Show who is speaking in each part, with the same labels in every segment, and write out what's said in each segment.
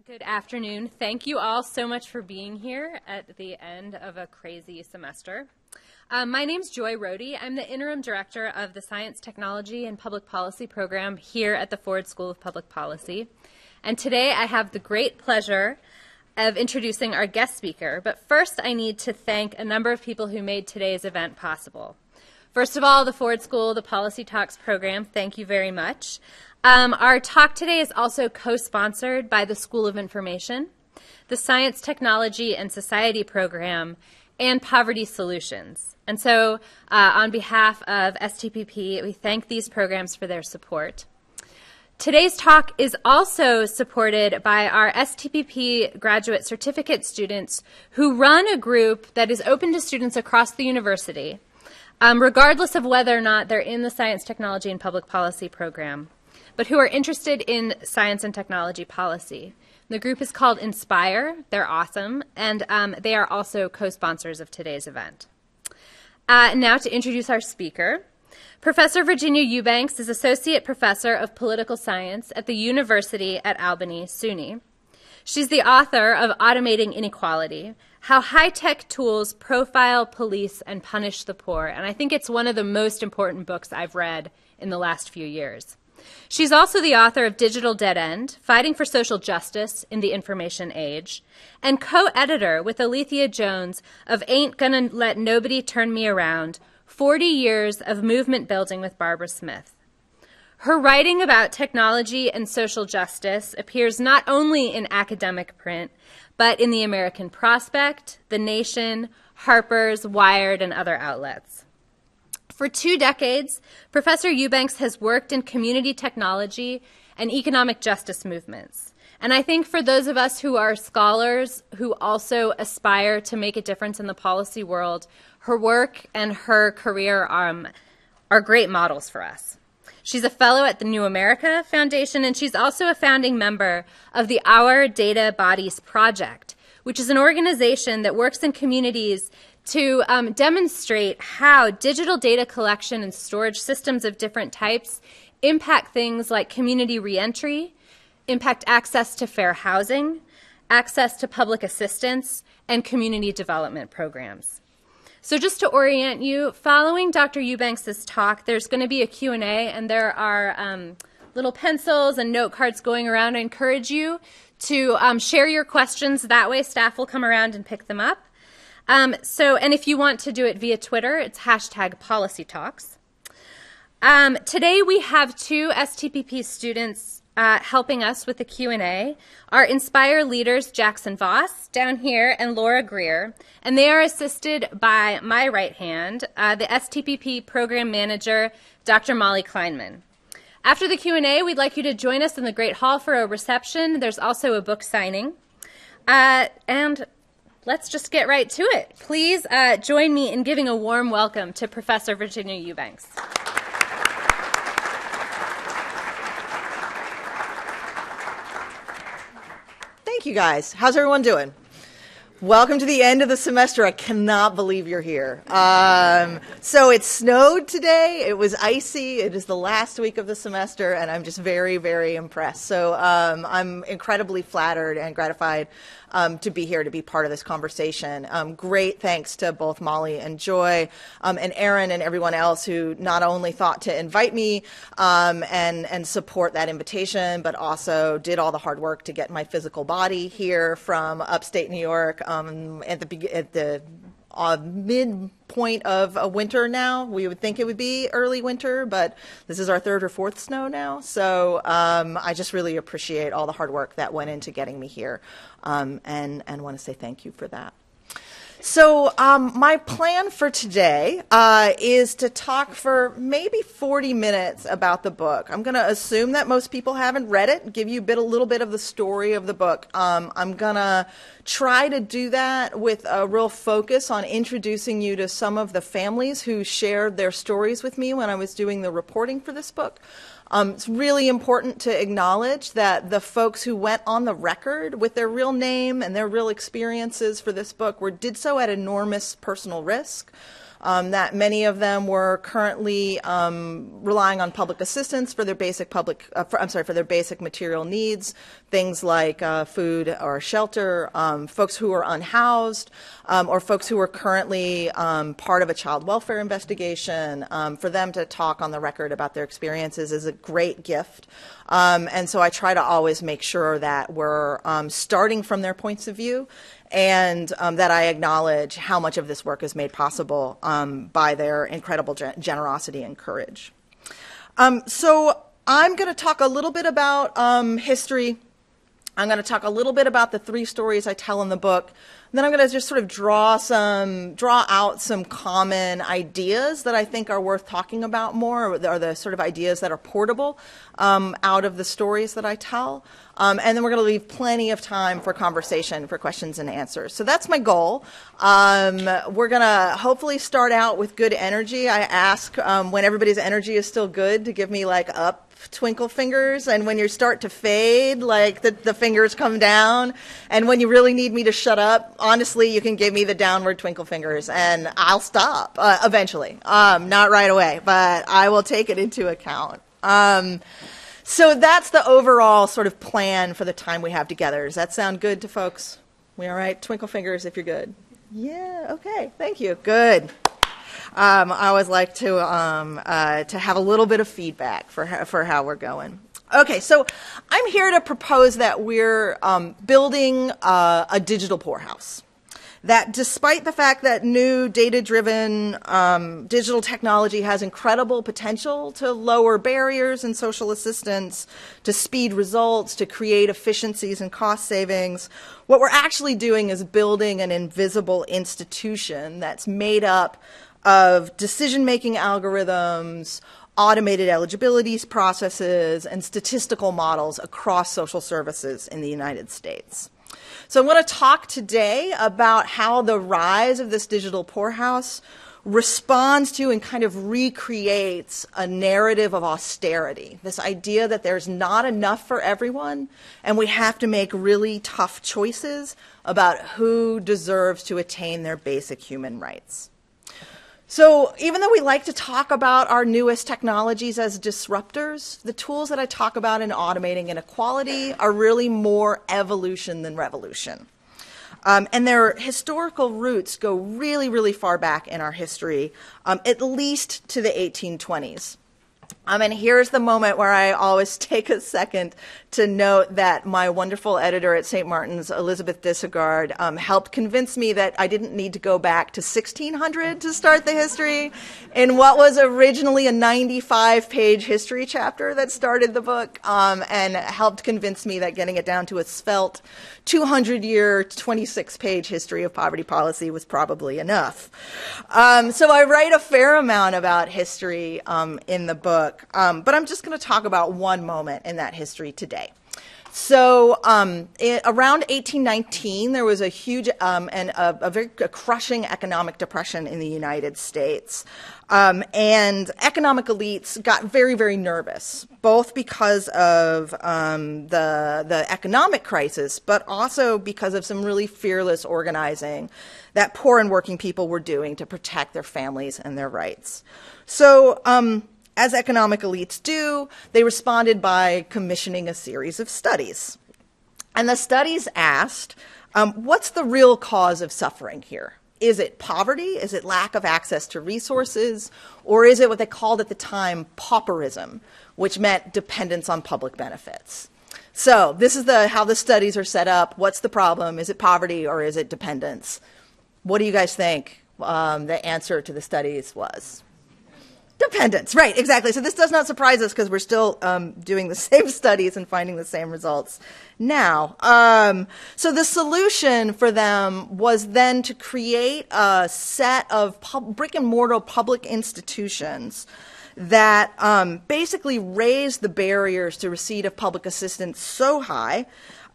Speaker 1: Good afternoon. Thank you all so much for being here at the end of a crazy semester. My name's Joy Rohde. I'm the interim director of the Science, Technology, and Public Policy program here at the Ford School of Public Policy. And today I have the great pleasure of introducing our guest speaker. But first I need to thank a number of people who made today's event possible. First of all, the Ford School, the Policy Talks program, thank you very much. Our talk today is also co-sponsored by the School of Information, the Science, Technology, and Society program, and Poverty Solutions. And so on behalf of STPP, we thank these programs for their support. Today's talk is also supported by our STPP graduate certificate students who run a group that is open to students across the university, regardless of whether or not they're in the Science, Technology, and Public Policy program, but who are interested in science and technology policy. The group is called Inspire. They're awesome, and they are also co-sponsors of today's event. Now to introduce our speaker. Professor Virginia Eubanks is Associate Professor of Political Science at the University at Albany, SUNY. She's the author of Automating Inequality, How High-Tech Tools Profile, Police, and Punish the Poor, and I think it's one of the most important books I've read in the last few years. She's also the author of Digital Dead End, Fighting for Social Justice in the Information Age, and co-editor with Alethea Jones of Ain't Gonna Let Nobody Turn Me Around, 40 Years of Movement Building with Barbara Smith. Her writing about technology and social justice appears not only in academic print, but in the American Prospect, The Nation, Harper's, Wired, and other outlets. For 2 decades, Professor Eubanks has worked in community technology and economic justice movements. And I think for those of us who are scholars who also aspire to make a difference in the policy world, her work and her career are great models for us. She's a fellow at the New America Foundation, and she's also a founding member of the Our Data Bodies Project, which is an organization that works in communities to demonstrate how digital data collection and storage systems of different types impact things like community reentry, impact access to fair housing, access to public assistance, and community development programs. So just to orient you, following Dr. Eubanks' talk, there's going to be a Q&A, and there are little pencils and note cards going around. I encourage you to share your questions. That way staff will come around and pick them up. And if you want to do it via Twitter, it's #PolicyTalks. Today we have 2 STPP students helping us with the Q&A. Our Inspire leaders, Jackson Voss, down here, and Laura Greer. And they are assisted by my right hand, the STPP program manager, Dr. Molly Kleinman. After the Q&A, we'd like you to join us in the Great Hall for a reception. There's also a book signing. And let's just get right to it. Please join me in giving a warm welcome to Professor Virginia Eubanks.
Speaker 2: Thank you, guys. How's everyone doing? Welcome to the end of the semester. I cannot believe you're here. So it snowed today. It was icy. It is the last week of the semester, and I'm just very, very impressed. So I'm incredibly flattered and gratified to be here to be part of this conversation. Great thanks to both Molly and Joy and Aaron and everyone else who not only thought to invite me and support that invitation, but also did all the hard work to get my physical body here from upstate New York at the midpoint of a winter now. We would think it would be early winter, but this is our 3rd or 4th snow now. So I just really appreciate all the hard work that went into getting me here and want to say thank you for that. So my plan for today is to talk for maybe 40 minutes about the book. I'm going to assume that most people haven't read it, give you a little bit of the story of the book. I'm going to try to do that with a real focus on introducing you to some of the families who shared their stories with me when I was doing the reporting for this book. It's really important to acknowledge that the folks who went on the record with their real name and their real experiences for this book did so at enormous personal risk. That many of them were currently relying on public assistance for their basic for their basic material needs. things like food or shelter, folks who are unhoused, or folks who are currently part of a child welfare investigation. For them to talk on the record about their experiences is a great gift. And so I try to always make sure that we're starting from their points of view, and that I acknowledge how much of this work is made possible by their incredible generosity and courage. So I'm going to talk a little bit about history. I'm going to talk a little bit about the 3 stories I tell in the book. And then I'm going to just sort of draw out some common ideas that I think are worth talking about more, or the sort of ideas that are portable out of the stories that I tell. And then we're going to leave plenty of time for conversation, for questions and answers. So that's my goal. We're going to hopefully start out with good energy. I ask when everybody's energy is still good to give me like up twinkle fingers, and when you start to fade, like the fingers come down, and when you really need me to shut up, honestly, you can give me the downward twinkle fingers and I'll stop eventually. Not right away, but I will take it into account. So that's the overall sort of plan for the time we have together. Does that sound good to folks? We all right? Twinkle fingers if you're good. Yeah, okay, thank you. Good. I always like to have a little bit of feedback for how we're going. Okay, so I'm here to propose that we're building a digital poorhouse. That despite the fact that new data-driven digital technology has incredible potential to lower barriers in social assistance, to speed results, to create efficiencies and cost savings, what we're actually doing is building an invisible institution that's made up of decision-making algorithms, automated eligibility processes, and statistical models across social services in the United States. So I want to talk today about how the rise of this digital poorhouse responds to and kind of recreates a narrative of austerity, this idea that there's not enough for everyone, and we have to make really tough choices about who deserves to attain their basic human rights. So even though we like to talk about our newest technologies as disruptors, the tools that I talk about in automating inequality are really more evolution than revolution. And their historical roots go really, really far back in our history, at least to the 1820s. And here's the moment where I always take a second to note that my wonderful editor at St. Martin's, Elizabeth Disegard, helped convince me that I didn't need to go back to 1600 to start the history in what was originally a 95-page history chapter that started the book, and helped convince me that getting it down to a svelte 200-year, 26-page history of poverty policy was probably enough. So I write a fair amount about history in the book, but I'm just going to talk about one moment in that history today. So around 1819, there was a huge and a very crushing economic depression in the United States. And economic elites got very, very nervous, both because of the economic crisis, but also because of some really fearless organizing that poor and working people were doing to protect their families and their rights. So as economic elites do, they responded by commissioning a series of studies. And the studies asked, what's the real cause of suffering here? Is it poverty? Is it lack of access to resources? Or is it what they called at the time pauperism, which meant dependence on public benefits? So this is how the studies are set up. What's the problem? Is it poverty or is it dependence? What do you guys think the answer to the studies was? Dependence, right, exactly. So this does not surprise us because we're still doing the same studies and finding the same results now. So the solution for them was then to create a set of brick and mortar public institutions that basically raised the barriers to receipt of public assistance so high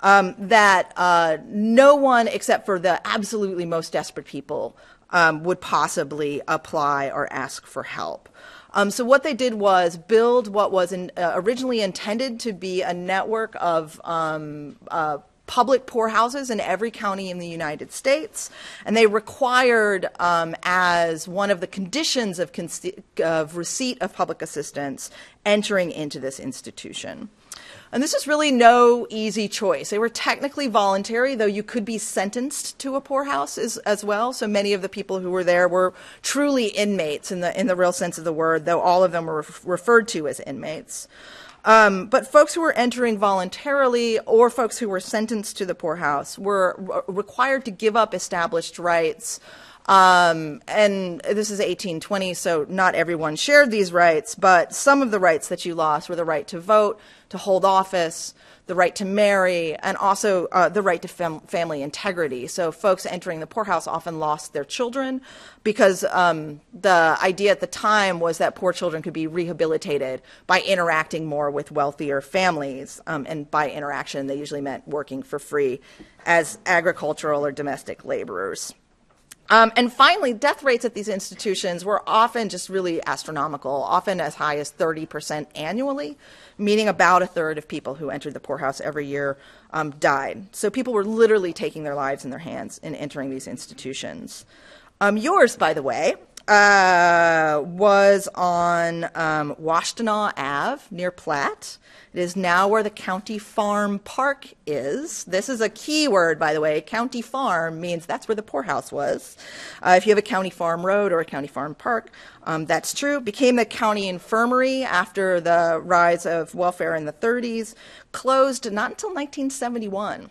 Speaker 2: that no one except for the absolutely most desperate people would possibly apply or ask for help. So what they did was build what was originally intended to be a network of public poorhouses in every county in the United States, and they required, as one of the conditions of receipt of public assistance, entering into this institution. And this is really no easy choice. They were technically voluntary, though you could be sentenced to a poorhouse as well. So many of the people who were there were truly inmates in the real sense of the word, though all of them were referred to as inmates. But folks who were entering voluntarily or folks who were sentenced to the poorhouse were required to give up established rights. And this is 1820, so not everyone shared these rights, but some of the rights that you lost were the right to vote, to hold office, the right to marry, and also the right to family integrity. So folks entering the poorhouse often lost their children because the idea at the time was that poor children could be rehabilitated by interacting more with wealthier families. And by interaction, they usually meant working for free as agricultural or domestic laborers. And finally, death rates at these institutions were often just really astronomical, often as high as 30% annually, meaning about a third of people who entered the poorhouse every year died. So people were literally taking their lives in their hands in entering these institutions. Yours, by the way, was on Washtenaw Ave near Platt. It is now where the County Farm Park is. This is a key word, by the way. County Farm means that's where the poorhouse was. If you have a County Farm Road or a County Farm Park, that's true. Became the county infirmary after the rise of welfare in the 30s. Closed not until 1971.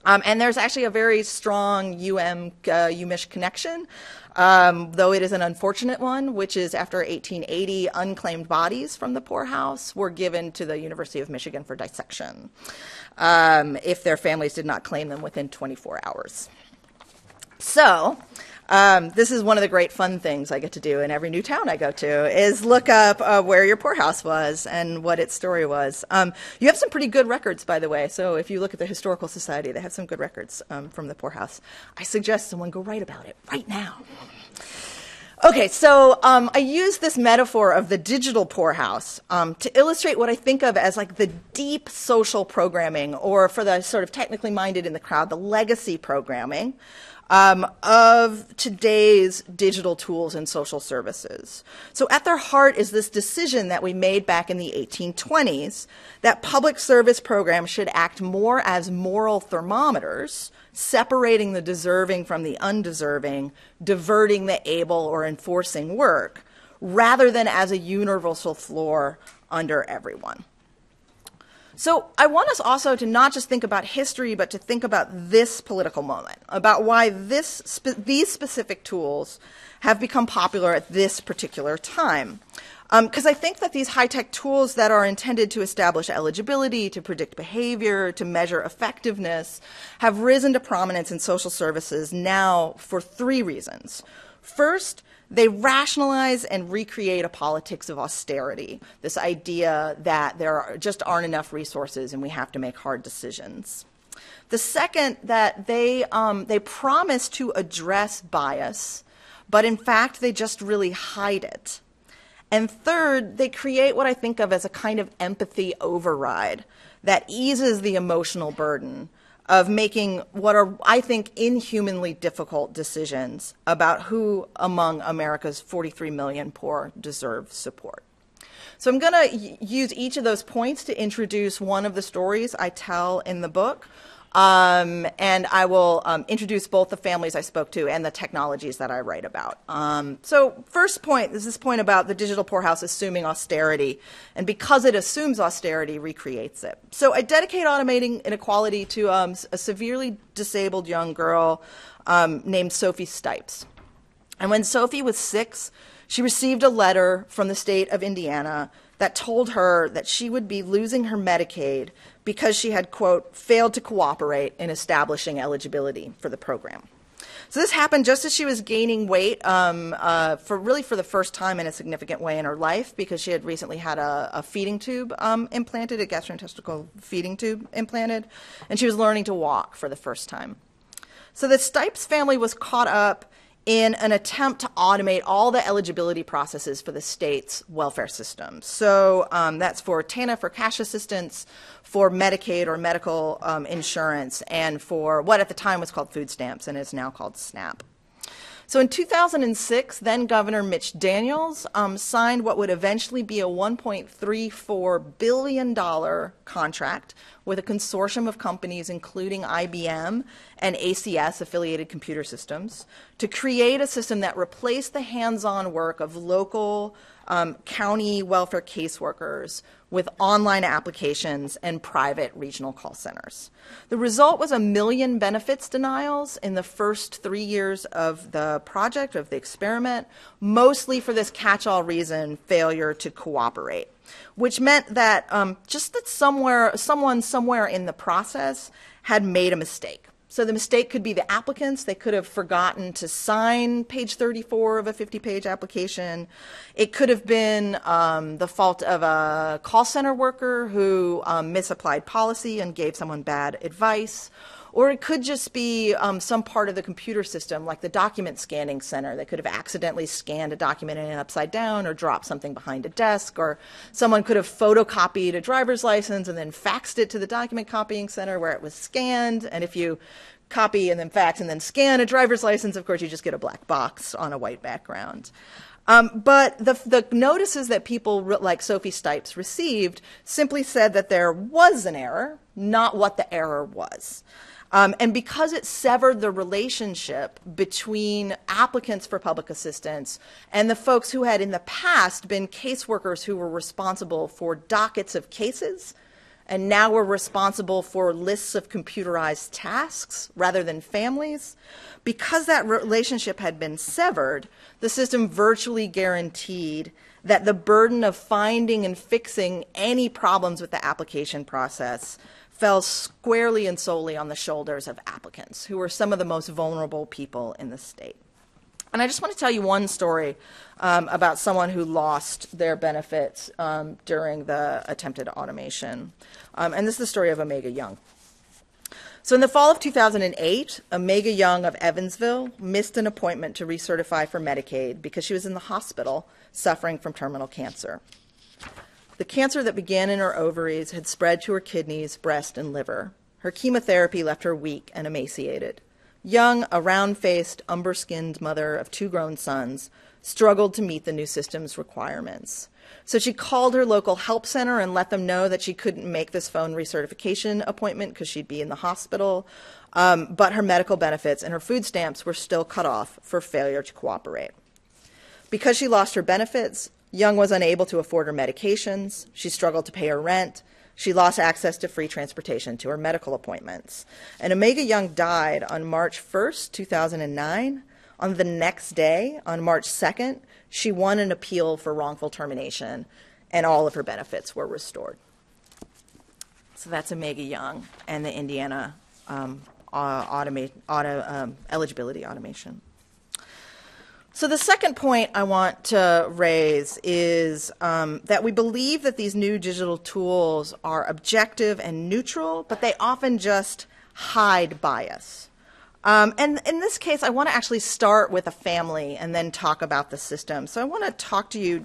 Speaker 2: And there's actually a very strong UMich connection, though it is an unfortunate one, which is after 1880, unclaimed bodies from the poorhouse were given to the University of Michigan for dissection if their families did not claim them within 24 hours. So this is one of the great fun things I get to do in every new town I go to, is look up where your poorhouse was and what its story was. You have some pretty good records, by the way. So if you look at the Historical Society, they have some good records from the poorhouse. I suggest someone go write about it right now. Okay, so I use this metaphor of the digital poorhouse to illustrate what I think of as like the deep social programming, or for the sort of technically minded in the crowd, the legacy programming of today's digital tools and social services. So at their heart is this decision that we made back in the 1820s that public service programs should act more as moral thermometers, separating the deserving from the undeserving, diverting the able or enforcing work, rather than as a universal floor under everyone. So I want us also to not just think about history, but to think about this political moment, about why these specific tools have become popular at this particular time. Because I think that these high-tech tools that are intended to establish eligibility, to predict behavior, to measure effectiveness, have risen to prominence in social services now for three reasons. First, they rationalize and recreate a politics of austerity, this idea that just aren't enough resources and we have to make hard decisions. The second, that they promise to address bias, but in fact they just really hide it. And third, they create what I think of as a kind of empathy override that eases the emotional burden of making what are, I think, inhumanly difficult decisions about who among America's 43 million poor deserve support. So I'm going to use each of those points to introduce one of the stories I tell in the book. And I will introduce both the families I spoke to and the technologies that I write about. So first point is this point about the digital poorhouse assuming austerity, and because it assumes austerity, recreates it. So I dedicate automating inequality to a severely disabled young girl named Sophie Stipes. And when Sophie was 6, she received a letter from the state of Indiana that told her that she would be losing her Medicaid because she had, quote, failed to cooperate in establishing eligibility for the program. So this happened just as she was gaining weight for the first time in a significant way in her life, because she had recently had a feeding tube implanted, a gastrointestinal feeding tube implanted, and she was learning to walk for the first time. So the Stipes family was caught up in an attempt to automate all the eligibility processes for the state's welfare system. So that's for TANF, for cash assistance, for Medicaid or medical insurance, and for what at the time was called food stamps and is now called SNAP. So in 2006, then Governor Mitch Daniels signed what would eventually be a $1.34 billion contract with a consortium of companies, including IBM and ACS, Affiliated Computer Systems, to create a system that replaced the hands-on work of local county welfare caseworkers with online applications and private regional call centers. The result was 1 million benefits denials in the first 3 years of the project, of the experiment, mostly for this catch-all reason, failure to cooperate, which meant that just that someone somewhere in the process had made a mistake. So the mistake could be the applicants. They could have forgotten to sign page 34 of a 50-page application. It could have been the fault of a call center worker who misapplied policy and gave someone bad advice. Or it could just be some part of the computer system, like the document scanning center. They could have accidentally scanned a document in upside down or dropped something behind a desk. Or someone could have photocopied a driver's license and then faxed it to the document copying center where it was scanned. And if you copy and then fax and then scan a driver's license, of course, you just get a black box on a white background. But the notices that people like Sophie Stipes received simply said that there was an error, not what the error was. And because it severed the relationship between applicants for public assistance and the folks who had in the past been caseworkers who were responsible for dockets of cases and now were responsible for lists of computerized tasks rather than families, because that relationship had been severed, the system virtually guaranteed that the burden of finding and fixing any problems with the application process fell squarely and solely on the shoulders of applicants, who were some of the most vulnerable people in the state. And I just want to tell you one story about someone who lost their benefits during the attempted automation. And this is the story of Omega Young. So in the fall of 2008, Omega Young of Evansville missed an appointment to recertify for Medicaid because she was in the hospital suffering from terminal cancer. The cancer that began in her ovaries had spread to her kidneys, breast, and liver. Her chemotherapy left her weak and emaciated. Young, a round-faced, umber-skinned mother of 2 grown sons, struggled to meet the new system's requirements. So she called her local help center and let them know that she couldn't make this phone recertification appointment because she'd be in the hospital, but her medical benefits and her food stamps were still cut off for failure to cooperate. Because she lost her benefits, Young was unable to afford her medications. She struggled to pay her rent. She lost access to free transportation to her medical appointments. And Omega Young died on March 1st, 2009. On the next day, on March 2nd, she won an appeal for wrongful termination, and all of her benefits were restored. So that's Omega Young and the Indiana eligibility automation. So the second point I want to raise is that we believe that these new digital tools are objective and neutral, but they often just hide bias. And in this case, I want to actually start with a family and then talk about the system. So I want to talk to you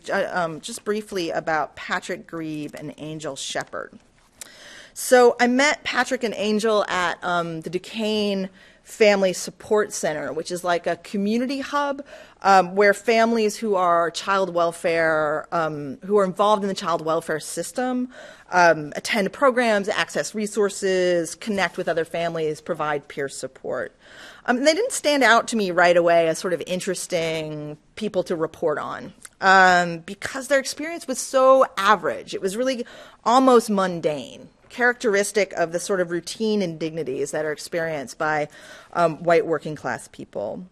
Speaker 2: just briefly about Patrick Grebe and Angel Shepard. So I met Patrick and Angel at the Duquesne Family Support Center, which is like a community hub where families who are child welfare, who are involved in the child welfare system, attend programs, access resources, connect with other families, provide peer support. They didn't stand out to me right away as sort of interesting people to report on because their experience was so average. It was really almost mundane, characteristic of the sort of routine indignities that are experienced by white working class people.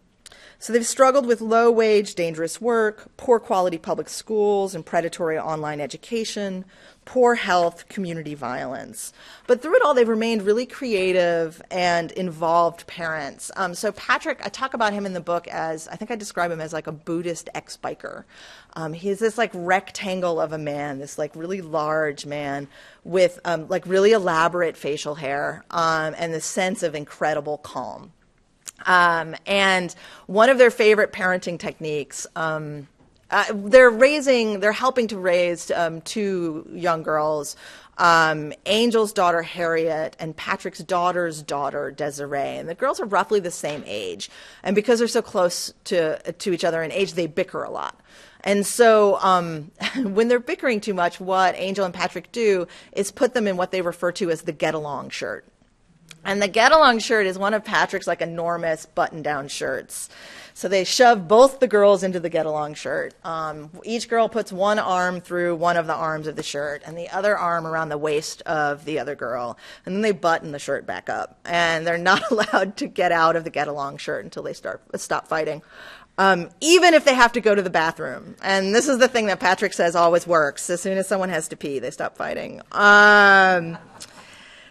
Speaker 2: So they've struggled with low-wage, dangerous work, poor quality public schools and predatory online education, poor health, community violence. But through it all, they've remained really creative and involved parents. So Patrick, I talk about him in the book as, I think I describe him as like a Buddhist ex-biker. He's this like rectangle of a man, this like really large man with like really elaborate facial hair and this sense of incredible calm. And one of their favorite parenting techniques, they're helping to raise 2 young girls Angel's daughter, Harriet, and Patrick's daughter's daughter, Desiree. And the girls are roughly the same age. And because they're so close to each other in age, they bicker a lot. And so when they're bickering too much, what Angel and Patrick do is put them in what they refer to as the get-along shirt. And the get-along shirt is one of Patrick's like enormous button-down shirts. So they shove both the girls into the get-along shirt. Each girl puts one arm through one of the arms of the shirt and the other arm around the waist of the other girl. And then they button the shirt back up. And they're not allowed to get out of the get-along shirt until they stop fighting. Even if they have to go to the bathroom. And this is the thing that Patrick says always works. As soon as someone has to pee, they stop fighting.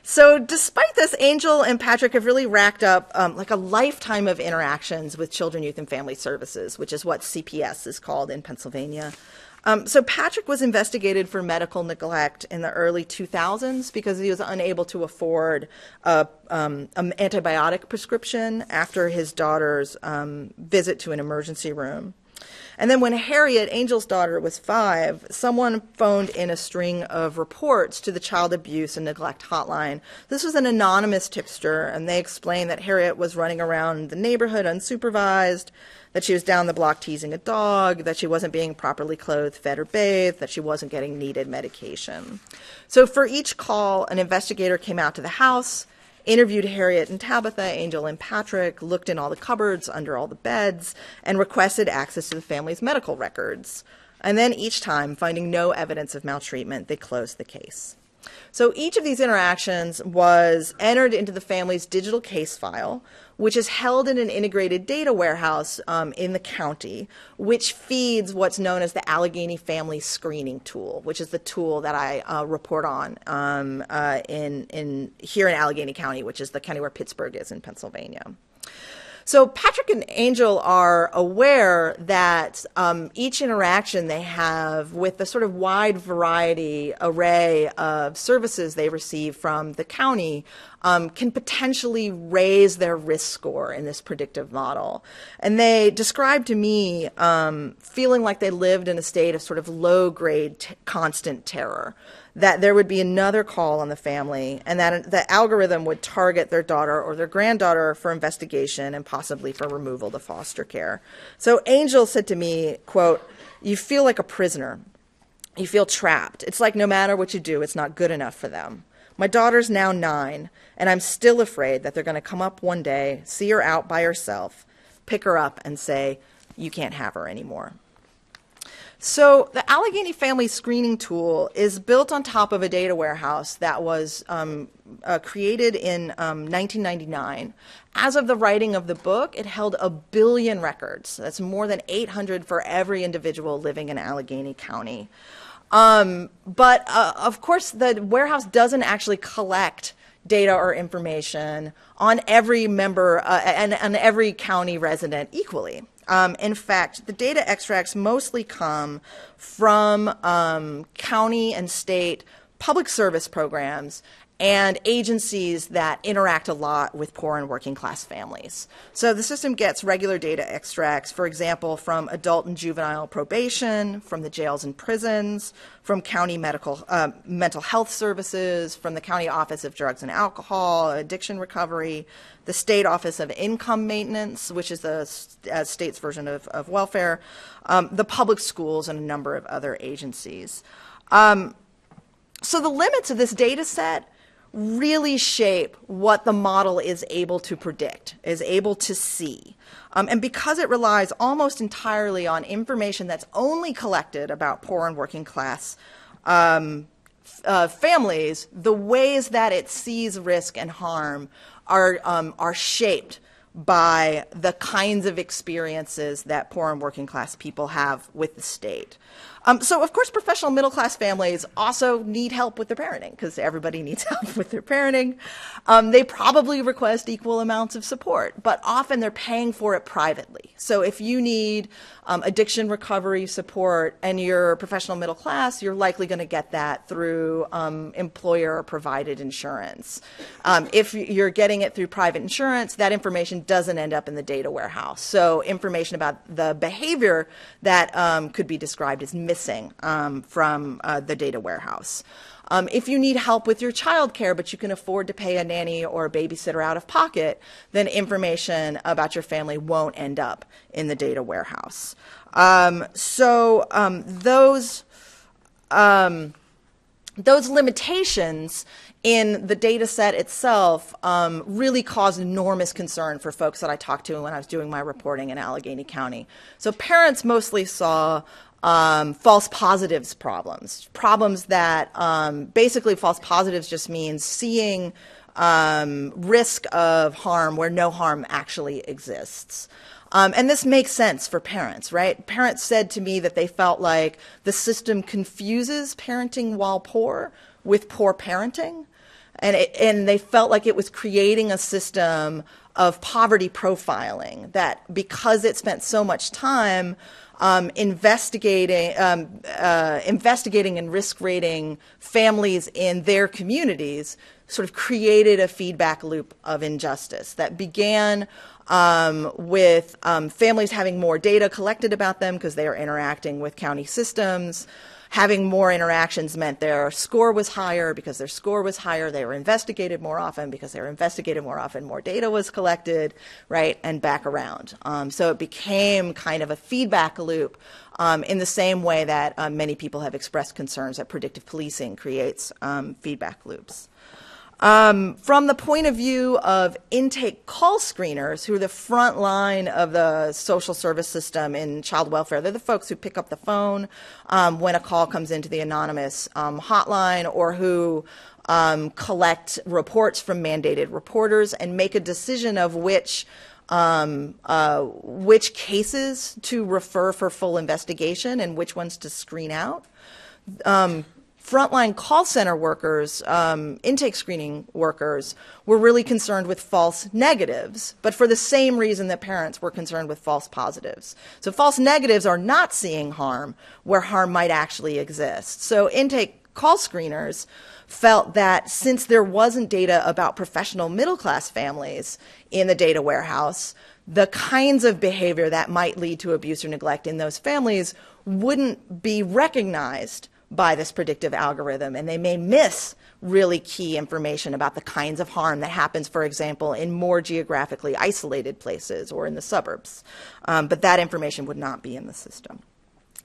Speaker 2: So despite this, Angel and Patrick have really racked up like a lifetime of interactions with Children, Youth, and Family Services, which is what CPS is called in Pennsylvania. So Patrick was investigated for medical neglect in the early 2000s because he was unable to afford an antibiotic prescription after his daughter's visit to an emergency room. And then when Harriet, Angel's daughter, was 5, someone phoned in a string of reports to the Child Abuse and Neglect Hotline. This was an anonymous tipster, and they explained that Harriet was running around the neighborhood unsupervised, that she was down the block teasing a dog, that she wasn't being properly clothed, fed, or bathed, that she wasn't getting needed medication. So for each call, an investigator came out to the house, interviewed Harriet and Tabitha, Angel and Patrick, looked in all the cupboards, under all the beds, and requested access to the family's medical records. And then each time, finding no evidence of maltreatment, they closed the case. So each of these interactions was entered into the family's digital case file, which is held in an integrated data warehouse in the county, which feeds what's known as the Allegheny Family Screening Tool, which is the tool that I report on here in Allegheny County, which is the county where Pittsburgh is in Pennsylvania. So Patrick and Angel are aware that each interaction they have with the sort of wide variety array of services they receive from the county can potentially raise their risk score in this predictive model. And they described to me feeling like they lived in a state of sort of low-grade constant terror, that there would be another call on the family and that the algorithm would target their daughter or their granddaughter for investigation and possibly for removal to foster care. So Angel said to me, quote, "You feel like a prisoner. You feel trapped. It's like no matter what you do, it's not good enough for them. My daughter's now 9, and I'm still afraid that they're going to come up one day, see her out by herself, pick her up and say, you can't have her anymore." So the Allegheny Family Screening Tool is built on top of a data warehouse that was created in 1999. As of the writing of the book, it held 1 billion records. That's more than 800 for every individual living in Allegheny County. But of course, the warehouse doesn't actually collect data or information on every member and on every county resident equally. In fact, the data extracts mostly come from county and state public service programs and agencies that interact a lot with poor and working class families. So the system gets regular data extracts, for example, from adult and juvenile probation, from the jails and prisons, from county mental health services, from the County Office of Drugs and Alcohol, Addiction Recovery, the State Office of Income Maintenance, which is the state's version of welfare, the public schools, and a number of other agencies. So the limits of this data set really shape what the model is able to predict, is able to see. And because it relies almost entirely on information that's only collected about poor and working class families, the ways that it sees risk and harm are shaped by the kinds of experiences that poor and working class people have with the state. So, of course, professional middle-class families also need help with their parenting, because everybody needs help with their parenting. They probably request equal amounts of support, but often they're paying for it privately. So if you need addiction recovery support and you're professional middle class, you're likely going to get that through employer-provided insurance. If you're getting it through private insurance, that information doesn't end up in the data warehouse. So information about the behavior that could be described as missing from the data warehouse. If you need help with your childcare, but you can afford to pay a nanny or a babysitter out of pocket, then information about your family won't end up in the data warehouse. Those limitations in the data set itself really caused enormous concern for folks that I talked to when I was doing my reporting in Allegheny County. So parents mostly saw false positives problems that basically false positives just means seeing risk of harm where no harm actually exists. And this makes sense for parents, right? Parents said to me that they felt like the system confuses parenting while poor with poor parenting. And they felt like it was creating a system of poverty profiling that because it spent so much time investigating and risk rating families in their communities sort of created a feedback loop of injustice that began with families having more data collected about them because they are interacting with county systems. Having more interactions meant their score was higher. Because their score was higher, they were investigated more often. Because they were investigated more often, more data was collected, right, and back around. So it became kind of a feedback loop in the same way that many people have expressed concerns that predictive policing creates feedback loops. From the point of view of intake call screeners, who are the front line of the social service system in child welfare, they're the folks who pick up the phone when a call comes into the anonymous hotline, or who collect reports from mandated reporters and make a decision of which cases to refer for full investigation and which ones to screen out. Frontline call center workers, intake screening workers, were really concerned with false negatives, but for the same reason that parents were concerned with false positives. So false negatives are not seeing harm where harm might actually exist. So intake call screeners felt that since there wasn't data about professional middle-class families in the data warehouse, the kinds of behavior that might lead to abuse or neglect in those families wouldn't be recognized by this predictive algorithm, and they may miss really key information about the kinds of harm that happens, for example, in more geographically isolated places or in the suburbs. But that information would not be in the system.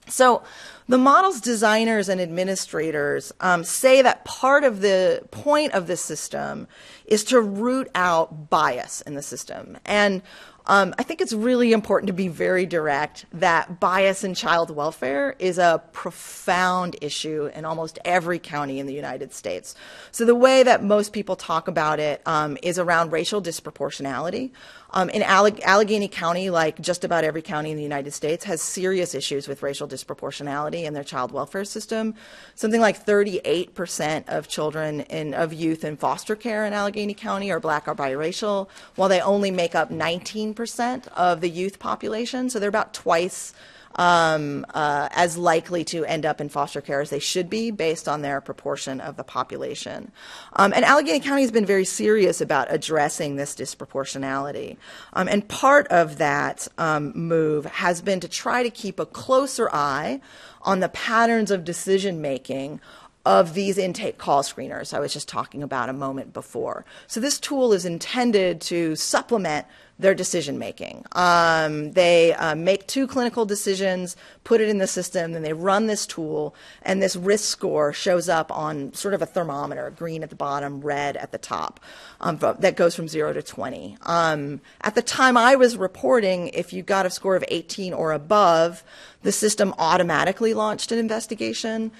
Speaker 2: So the model's designers and administrators say that part of the point of this system is to root out bias in the system. And I think it's really important to be very direct that bias in child welfare is a profound issue in almost every county in the United States. So the way that most people talk about it is around racial disproportionality. In Allegheny County, like just about every county in the United States, has serious issues with racial disproportionality in their child welfare system. Something like 38% of children of youth in foster care in Allegheny County are black or biracial, while they only make up 19% of the youth population. So they're about twice as likely to end up in foster care as they should be based on their proportion of the population. And Allegheny County has been very serious about addressing this disproportionality. And part of that move has been to try to keep a closer eye on the patterns of decision making of these intake call screeners I was just talking about a moment before. So this tool is intended to supplement their decision making. They make 2 clinical decisions, put it in the system, then they run this tool, and this risk score shows up on sort of a thermometer, green at the bottom, red at the top, that goes from 0 to 20. At the time I was reporting, if you got a score of 18 or above, the system automatically launched an investigation.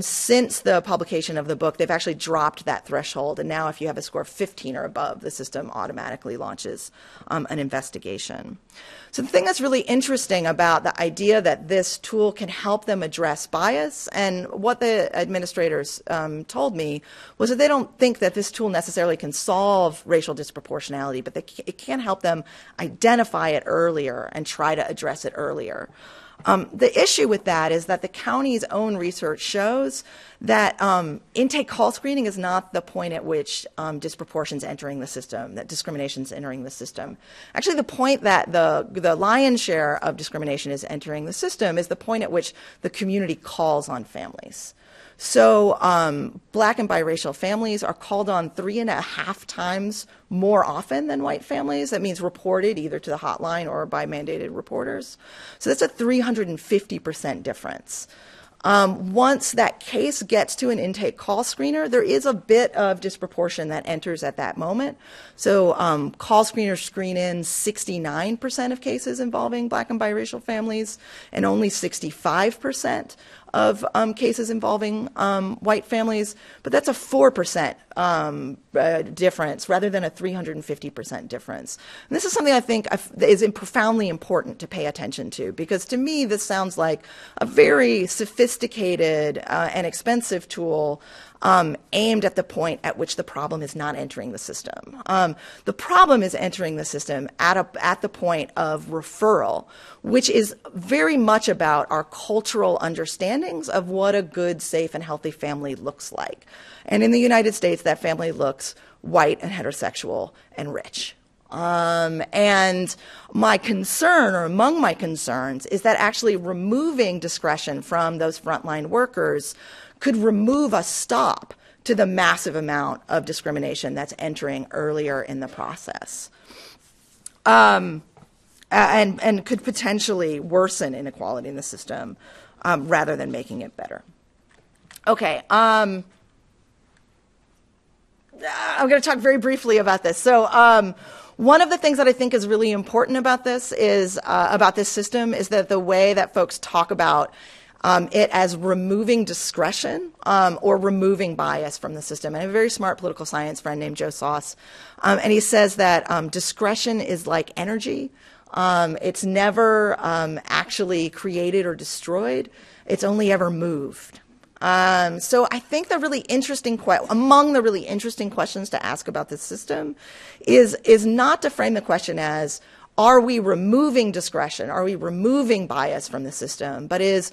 Speaker 2: Since the publication of the book, they've actually dropped that threshold, and now if you have a score of 15 or above, the system automatically launches an investigation. So the thing that's really interesting about the idea that this tool can help them address bias, and what the administrators told me, was that they don't think that this tool necessarily can solve racial disproportionality, but it can help them identify it earlier and try to address it earlier. The issue with that is that the county's own research shows that intake call screening is not the point at which disproportion's entering the system, that discrimination's entering the system. Actually, the point that the lion's share of discrimination is entering the system is the point at which the community calls on families. So black and biracial families are called on 3.5 times more often than white families. That means reported either to the hotline or by mandated reporters. So that's a 350% difference. Once that case gets to an intake call screener, there is a bit of disproportion that enters at that moment. So call screeners screen in 69% of cases involving black and biracial families and only 65% of cases involving white families, but that's a 4% difference rather than a 350% difference. And this is something I think is profoundly important to pay attention to, because to me this sounds like a very sophisticated and expensive tool aimed at the point at which the problem is not entering the system. The problem is entering the system at the point of referral, which is very much about our cultural understandings of what a good, safe, and healthy family looks like. And in the United States, that family looks white and heterosexual and rich. And my concern, or among my concerns, is that actually removing discretion from those frontline workers could remove a stop to the massive amount of discrimination that's entering earlier in the process. And could potentially worsen inequality in the system rather than making it better. Okay. I'm going to talk very briefly about this. So one of the things that I think is really important about this system is that the way that folks talk about it as removing discretion or removing bias from the system. And I have a very smart political science friend named Joe Sauce, and he says that discretion is like energy. It's never actually created or destroyed. It's only ever moved. So I think the really interesting among the really interesting questions to ask about this system is not to frame the question as, are we removing discretion? Are we removing bias from the system? But is,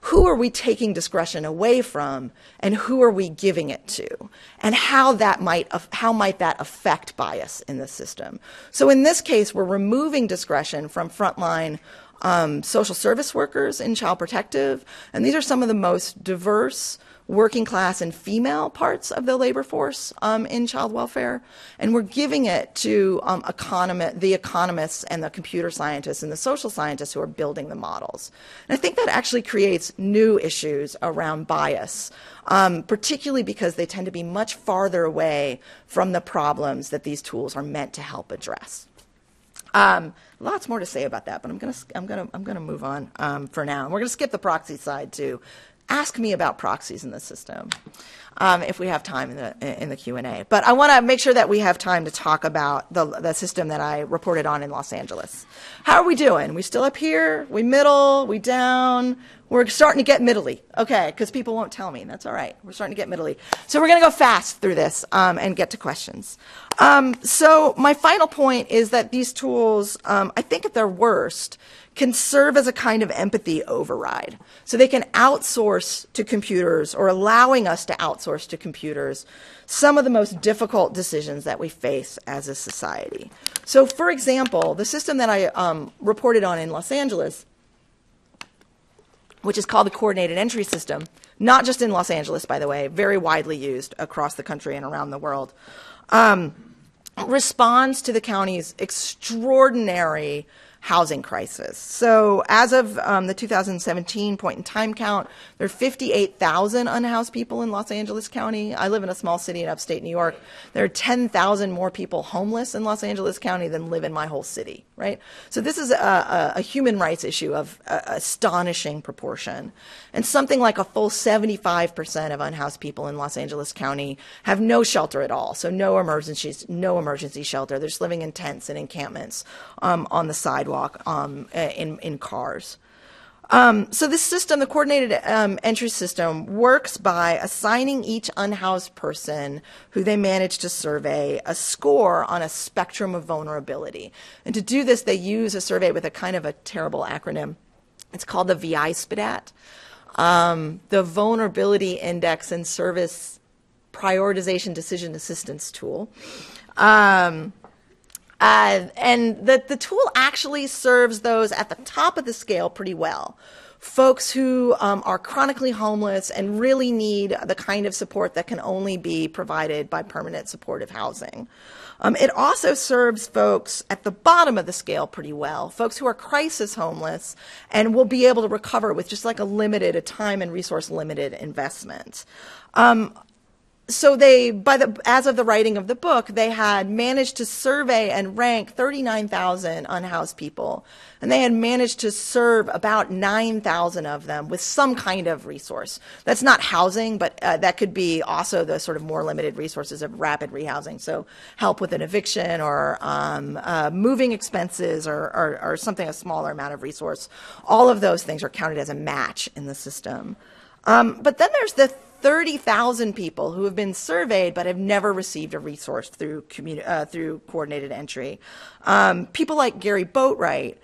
Speaker 2: who are we taking discretion away from, and who are we giving it to, and how might that affect bias in the system? So in this case, we're removing discretion from frontline social service workers in child protective, and these are some of the most diverse working class and female parts of the labor force in child welfare, and we're giving it to the economists and the computer scientists and the social scientists who are building the models. And I think that actually creates new issues around bias, particularly because they tend to be much farther away from the problems that these tools are meant to help address. Lots more to say about that, but I'm gonna move on for now. And we're gonna skip the proxy side too. Ask me about proxies in the system if we have time in the Q&A. But I want to make sure that we have time to talk about the system that I reported on in Los Angeles. How are we doing? We still up here? We middle? We down? We're starting to get middly. Okay, because people won't tell me. That's all right. We're starting to get middly. So we're going to go fast through this and get to questions. So my final point is that these tools, I think at their worst, can serve as a kind of empathy override. So they can outsource to computers, or allowing us to outsource to computers, some of the most difficult decisions that we face as a society. So for example, the system that I reported on in Los Angeles, which is called the Coordinated Entry System, not just in Los Angeles, by the way, very widely used across the country and around the world, responds to the county's extraordinary housing crisis. So as of the 2017 point in time count, there are 58,000 unhoused people in Los Angeles County. I live in a small city in upstate New York. There are 10,000 more people homeless in Los Angeles County than live in my whole city, right? So this is a human rights issue of astonishing proportion. And something like a full 75% of unhoused people in Los Angeles County have no shelter at all. So no emergency shelter. They're just living in tents and encampments on the sidewalk. In cars. So this system, the Coordinated Entry System, works by assigning each unhoused person who they manage to survey a score on a spectrum of vulnerability. And to do this, they use a survey with a kind of a terrible acronym. It's called the VI-SPDAT, the Vulnerability Index and Service Prioritization Decision Assistance Tool. And the tool actually serves those at the top of the scale pretty well. folks who are chronically homeless and really need the kind of support that can only be provided by permanent supportive housing. It also serves folks at the bottom of the scale pretty well, folks who are crisis homeless and will be able to recover with just like a time and resource limited investment. So as of the writing of the book, they had managed to survey and rank 39,000 unhoused people, and they had managed to serve about 9,000 of them with some kind of resource. That's not housing, but that could be also the sort of more limited resources of rapid rehousing, so help with an eviction or moving expenses or something, a smaller amount of resource. All of those things are counted as a match in the system. But then there's the 30,000 people who have been surveyed but have never received a resource through coordinated entry. People like Gary Boatwright,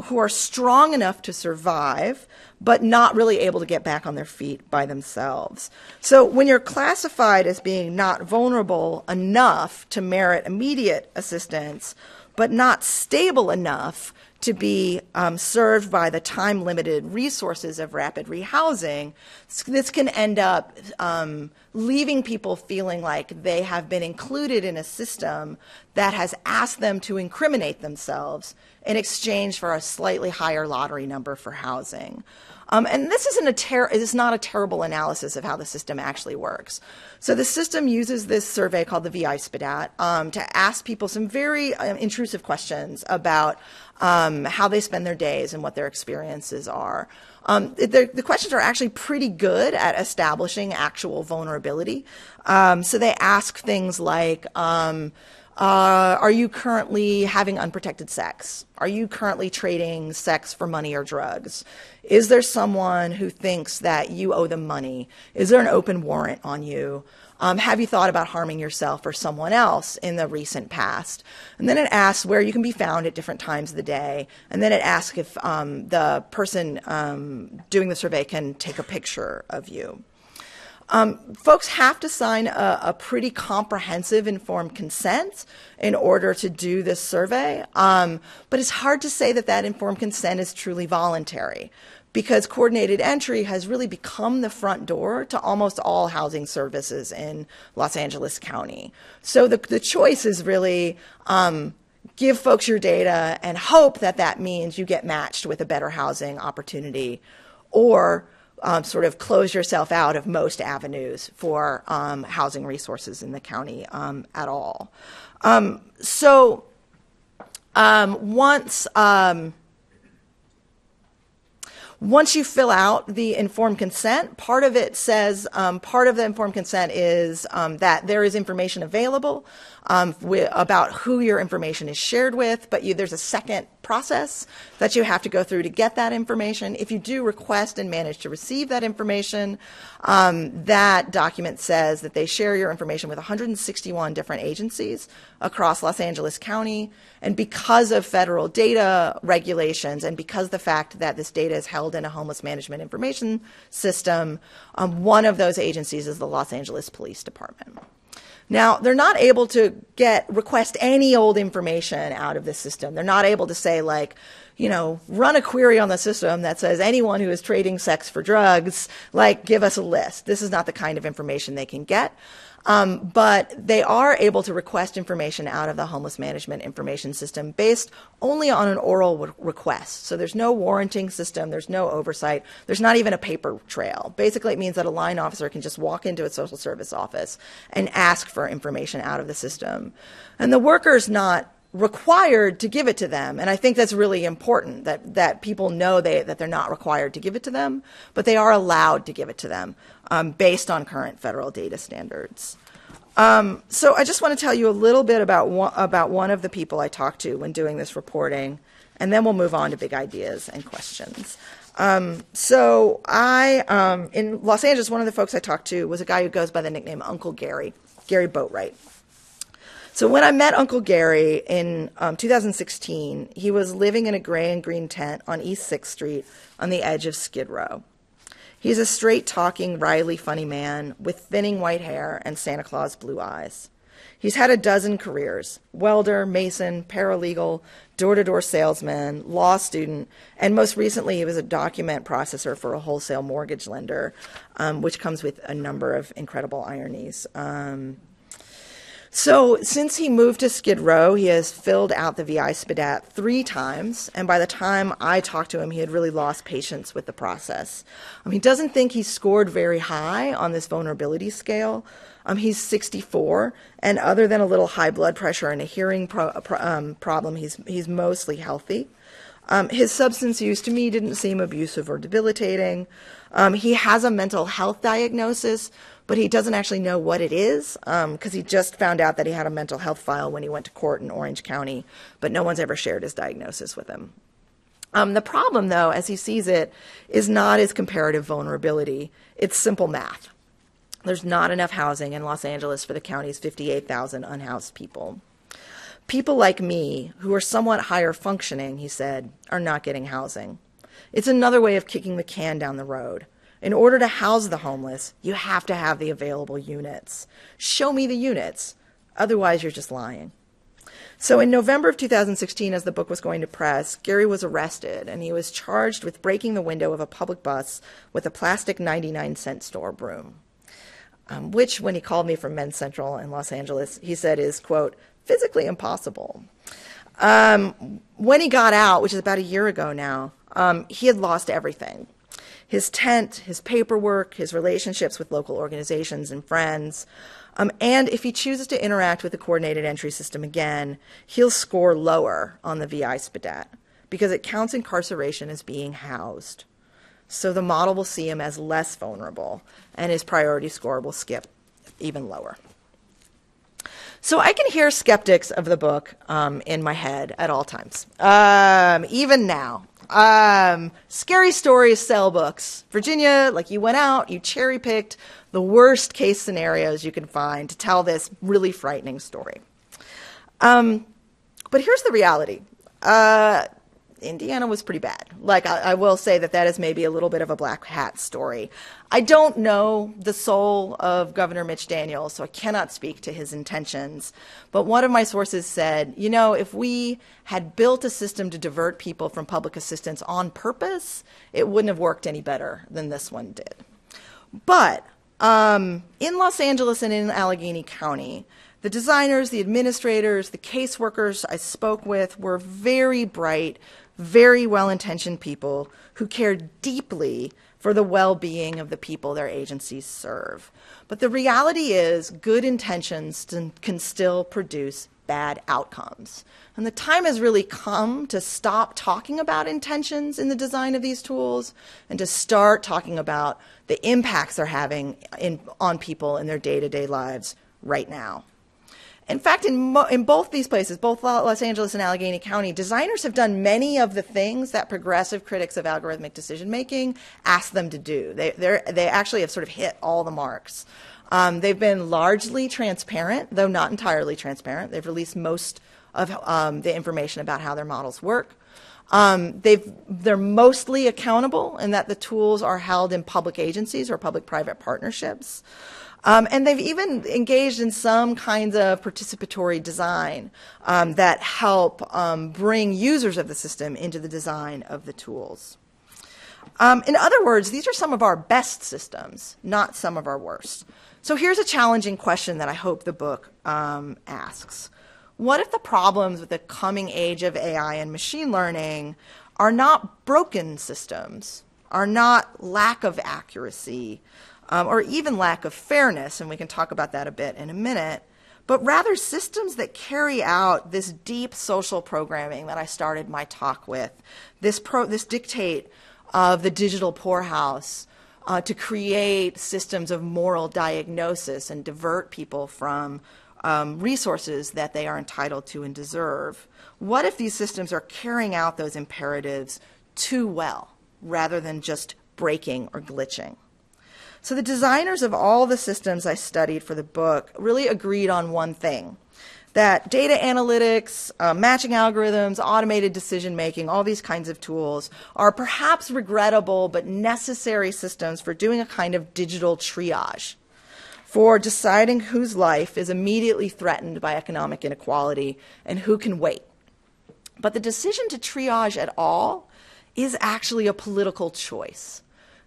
Speaker 2: who are strong enough to survive but not really able to get back on their feet by themselves. So when you're classified as being not vulnerable enough to merit immediate assistance, but not stable enough to be served by the time-limited resources of rapid rehousing, this can end up leaving people feeling like they have been included in a system that has asked them to incriminate themselves in exchange for a slightly higher lottery number for housing. And this is not a terrible analysis of how the system actually works. So the system uses this survey called the VI-SPDAT to ask people some very intrusive questions about how they spend their days and what their experiences are. The questions are actually pretty good at establishing actual vulnerability. So they ask things like, are you currently having unprotected sex? Are you currently trading sex for money or drugs? Is there someone who thinks that you owe them money? Is there an open warrant on you? Have you thought about harming yourself or someone else in the recent past? And then it asks where you can be found at different times of the day. And then it asks if the person doing the survey can take a picture of you. Folks have to sign a pretty comprehensive informed consent in order to do this survey, but it's hard to say that that informed consent is truly voluntary, because coordinated entry has really become the front door to almost all housing services in Los Angeles County. So the choice is really give folks your data and hope that that means you get matched with a better housing opportunity, or sort of close yourself out of most avenues for housing resources in the county at all. Once you fill out the informed consent, part of it says, part of the informed consent is that there is information available about who your information is shared with, but there's a second process that you have to go through to get that information. If you do request and manage to receive that information, that document says that they share your information with 161 different agencies across Los Angeles County. And because of federal data regulations and because of the fact that this data is held in a homeless management information system, one of those agencies is the Los Angeles Police Department. Now, they're not able to request any old information out of this system. They're not able to say, like, run a query on the system that says anyone who is trading sex for drugs, like, give us a list. This is not the kind of information they can get. But they are able to request information out of the homeless management information system based only on an oral request. So there's no warranting system, there's no oversight, there's not even a paper trail. Basically, it means that a line officer can just walk into a social service office and ask for information out of the system. And the worker's not required to give it to them. And I think that's really important, that people know that they're not required to give it to them, but they are allowed to give it to them based on current federal data standards. So I just want to tell you a little bit about one of the people I talked to when doing this reporting, and then we'll move on to big ideas and questions. In Los Angeles, one of the folks I talked to was a guy who goes by the nickname Uncle Gary, Gary Boatwright. So when I met Uncle Gary in 2016, he was living in a gray and green tent on East 6th Street on the edge of Skid Row. He's a straight-talking, wryly funny man with thinning white hair and Santa Claus blue eyes. He's had a dozen careers: welder, mason, paralegal, door-to-door salesman, law student, and most recently he was a document processor for a wholesale mortgage lender, which comes with a number of incredible ironies. So since he moved to Skid Row, he has filled out the VI SPDAT 3 times, and by the time I talked to him, he had really lost patience with the process. He doesn't think he scored very high on this vulnerability scale. He's 64, and other than a little high blood pressure and a hearing problem, he's mostly healthy. His substance use to me didn't seem abusive or debilitating. He has a mental health diagnosis, but he doesn't actually know what it is, because he just found out that he had a mental health file when he went to court in Orange County, but no one's ever shared his diagnosis with him. The problem, though, as he sees it, is not his comparative vulnerability. It's simple math. There's not enough housing in Los Angeles for the county's 58,000 unhoused people. People like me, who are somewhat higher functioning, he said, are not getting housing. It's another way of kicking the can down the road. In order to house the homeless, you have to have the available units. Show me the units. Otherwise, you're just lying. So in November of 2016, as the book was going to press, Gary was arrested, and he was charged with breaking the window of a public bus with a plastic 99-cent store broom, which, when he called me from Men's Central in Los Angeles, he said is, quote, physically impossible. When he got out, which is about a year ago now, he had lost everything. His tent, his paperwork, his relationships with local organizations and friends. And if he chooses to interact with the coordinated entry system again, he'll score lower on the VI SPDAT because it counts incarceration as being housed. So the model will see him as less vulnerable, and his priority score will skip even lower. So I can hear skeptics of the book in my head at all times, even now. Scary stories sell books. Virginia, like, you went out, you cherry-picked the worst case scenarios you can find to tell this really frightening story. But here's the reality. Indiana was pretty bad. Like, I will say that is maybe a little bit of a black hat story. I don't know the soul of Governor Mitch Daniels, so I cannot speak to his intentions. But one of my sources said, you know, if we had built a system to divert people from public assistance on purpose, it wouldn't have worked any better than this one did. But in Los Angeles and in Allegheny County, the designers, the administrators, the caseworkers I spoke with were very bright, very well-intentioned people who cared deeply for the well-being of the people their agencies serve. But the reality is good intentions can still produce bad outcomes. And the time has really come to stop talking about intentions in the design of these tools and to start talking about the impacts they're having on people in their day-to-day lives right now. In fact, in both these places, both Los Angeles and Allegheny County, designers have done many of the things that progressive critics of algorithmic decision-making ask them to do. They actually have sort of hit all the marks. They've been largely transparent, though not entirely transparent. They've released most of the information about how their models work. They're mostly accountable in that the tools are held in public agencies or public-private partnerships. And they've even engaged in some kinds of participatory design that help bring users of the system into the design of the tools. In other words, these are some of our best systems, not some of our worst. So here's a challenging question that I hope the book asks. What if the problems with the coming age of AI and machine learning are not broken systems, are not lack of accuracy, or even lack of fairness, and we can talk about that a bit in a minute, but rather systems that carry out this deep social programming that I started my talk with, this dictate of the digital poorhouse to create systems of moral diagnosis and divert people from resources that they are entitled to and deserve. What if these systems are carrying out those imperatives too well, rather than just breaking or glitching? So the designers of all the systems I studied for the book really agreed on one thing, that data analytics, matching algorithms, automated decision-making, all these kinds of tools are perhaps regrettable but necessary systems for doing a kind of digital triage, for deciding whose life is immediately threatened by economic inequality and who can wait. But the decision to triage at all is actually a political choice.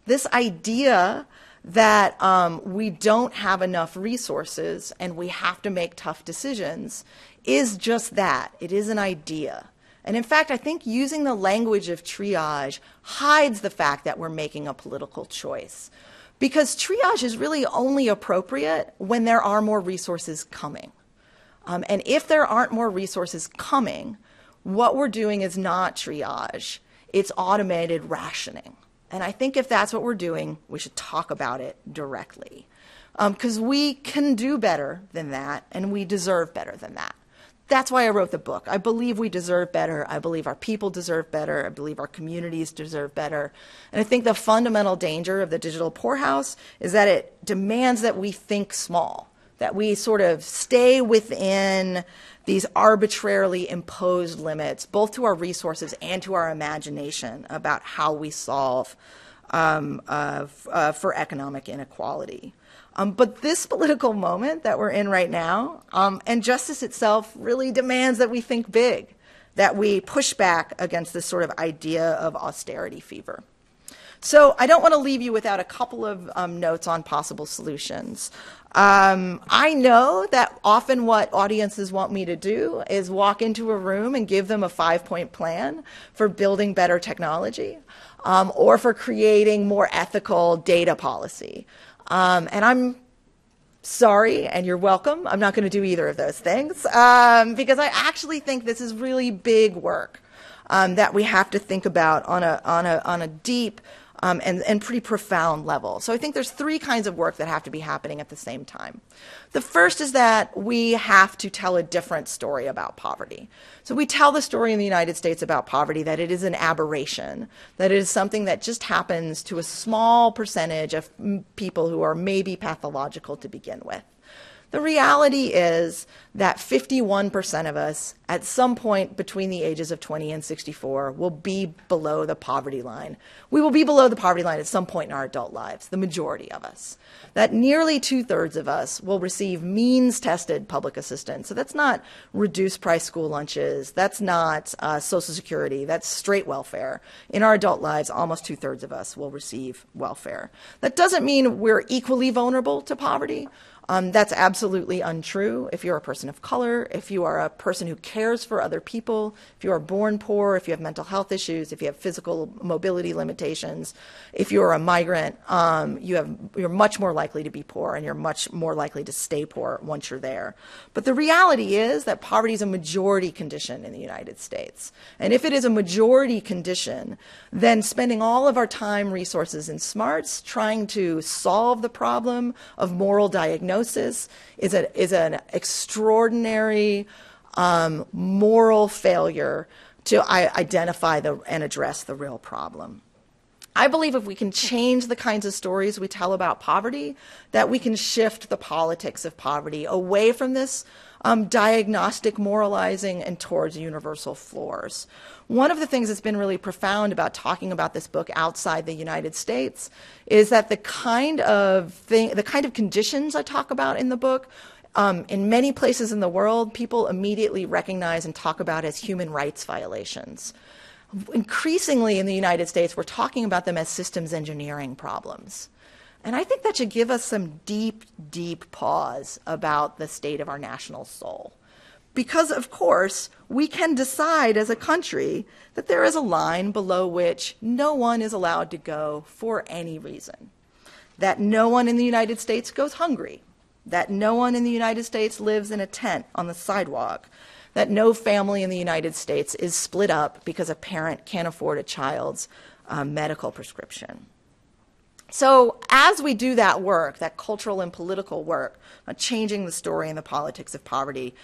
Speaker 2: This idea that we don't have enough resources and we have to make tough decisions is just that. It is an idea. And in fact, I think using the language of triage hides the fact that we're making a political choice. Because triage is really only appropriate when there are more resources coming. And if there aren't more resources coming, what we're doing is not triage. It's automated rationing. And I think if that's what we're doing, we should talk about it directly. Because we can do better than that, and we deserve better than that. That's why I wrote the book. I believe we deserve better. I believe our people deserve better. I believe our communities deserve better. And I think the fundamental danger of the digital poorhouse is that it demands that we think small, that we sort of stay within these arbitrarily imposed limits, both to our resources and to our imagination about how we solve for economic inequality. But this political moment that we're in right now, and justice itself really demands that we think big, that we push back against this sort of idea of austerity fever. So I don't want to leave you without a couple of notes on possible solutions. I know that often what audiences want me to do is walk into a room and give them a 5-point plan for building better technology or for creating more ethical data policy. And I'm sorry, and you're welcome. I'm not going to do either of those things because I actually think this is really big work that we have to think about on a deep and pretty profound level. So I think there's 3 kinds of work that have to be happening at the same time. The first is that we have to tell a different story about poverty. So we tell the story in the United States about poverty that it is an aberration, that it is something that just happens to a small percentage of people who are maybe pathological to begin with. The reality is that 51% of us at some point between the ages of 20 and 64 will be below the poverty line. We will be below the poverty line at some point in our adult lives, the majority of us. That nearly 2/3 of us will receive means-tested public assistance. So that's not reduced price school lunches, that's not Social Security, that's straight welfare. In our adult lives, almost 2/3 of us will receive welfare. That doesn't mean we're equally vulnerable to poverty. That's absolutely untrue. If you're a person of color, if you are a person who cares for other people, if you are born poor, if you have mental health issues, if you have physical mobility limitations, if you're a migrant, you're much more likely to be poor and you're much more likely to stay poor once you're there. But the reality is that poverty is a majority condition in the United States. And if it is a majority condition, then spending all of our time, resources, and smarts trying to solve the problem of moral diagnosis is an extraordinary moral failure to identify and address the real problem. I believe if we can change the kinds of stories we tell about poverty, that we can shift the politics of poverty away from this diagnostic moralizing and towards universal floors. One of the things that's been really profound about talking about this book outside the United States is that the kind of conditions I talk about in the book, in many places in the world, people immediately recognize and talk about as human rights violations. Increasingly in the United States, we're talking about them as systems engineering problems. And I think that should give us some deep, deep pause about the state of our national soul. Because, of course, we can decide as a country that there is a line below which no one is allowed to go for any reason. That no one in the United States goes hungry. That no one in the United States lives in a tent on the sidewalk. That no family in the United States is split up because a parent can't afford a child's medical prescription. So as we do that work, that cultural and political work, changing the story and the politics of poverty,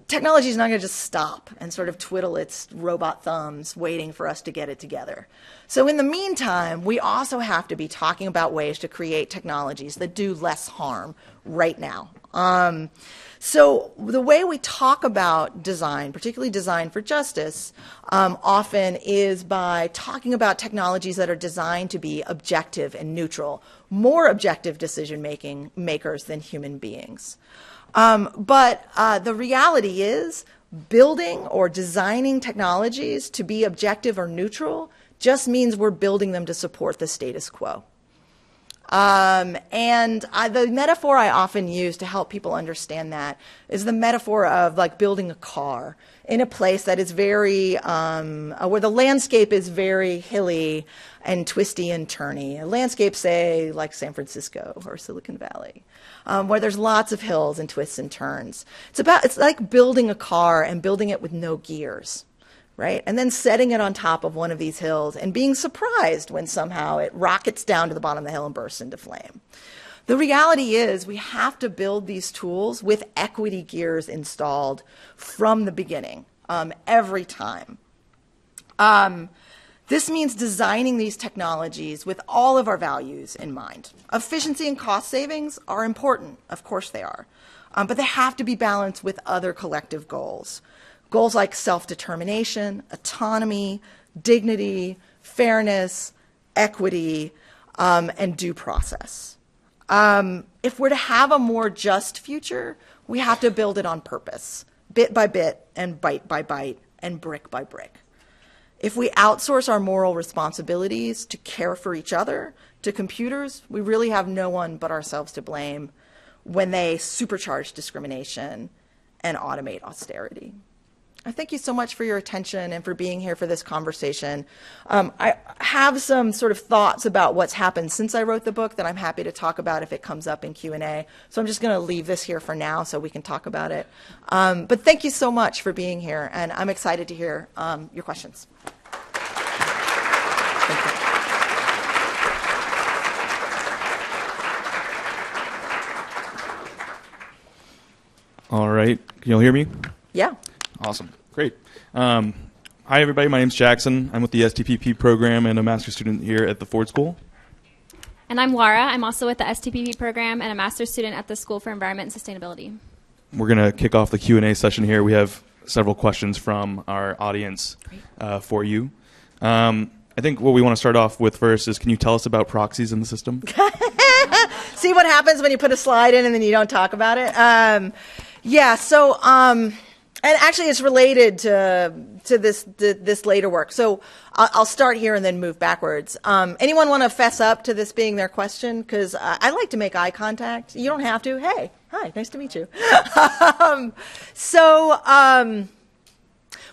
Speaker 2: technology is not going to just stop and sort of twiddle its robot thumbs waiting for us to get it together. So in the meantime, we also have to be talking about ways to create technologies that do less harm right now So the way we talk about design, particularly design for justice, often is by talking about technologies that are designed to be objective and neutral, more objective decision makers than human beings. But the reality is building or designing technologies to be objective or neutral just means we're building them to support the status quo. The metaphor I often use to help people understand that is the metaphor of like building a car in a place that is very, where the landscape is very hilly and twisty and turny. A landscape, say, like San Francisco or Silicon Valley, where there's lots of hills and twists and turns. It's like building a car and building it with no gears. Right? And then setting it on top of one of these hills and being surprised when somehow it rockets down to the bottom of the hill and bursts into flame. The reality is we have to build these tools with equity gears installed from the beginning, every time. This means designing these technologies with all of our values in mind. Efficiency and cost savings are important. Of course they are. But they have to be balanced with other collective goals. Goals like self-determination, autonomy, dignity, fairness, equity, and due process. If we're to have a more just future, we have to build it on purpose, bit by bit and bite by bite and brick by brick. If we outsource our moral responsibilities to care for each other to computers, we really have no one but ourselves to blame when they supercharge discrimination and automate austerity. I thank you so much for your attention and for being here for this conversation. I have some sort of thoughts about what's happened since I wrote the book that I'm happy to talk about if it comes up in Q&A. So I'm just going to leave this here for now so we can talk about it. But thank you so much for being here, and I'm excited to hear your questions. Thank you.
Speaker 3: All right. Can you all hear me?
Speaker 2: Yeah.
Speaker 3: Awesome. Great. Hi, everybody. My name's Jackson. I'm with the STPP program and a master's student here at the Ford School.
Speaker 4: And I'm Laura. I'm also with the STPP program and a master's student at the School for Environment and Sustainability.
Speaker 3: We're going to kick off the Q&A session here. We have several questions from our audience for you. I think what we want to start off with first is, can you tell us about proxies in the system?
Speaker 2: See what happens when you put a slide in and then you don't talk about it? And actually, it's related to this later work. So I'll start here and then move backwards. Anyone want to fess up to this being their question? Because I like to make eye contact. You don't have to. Hey, hi, nice to meet you.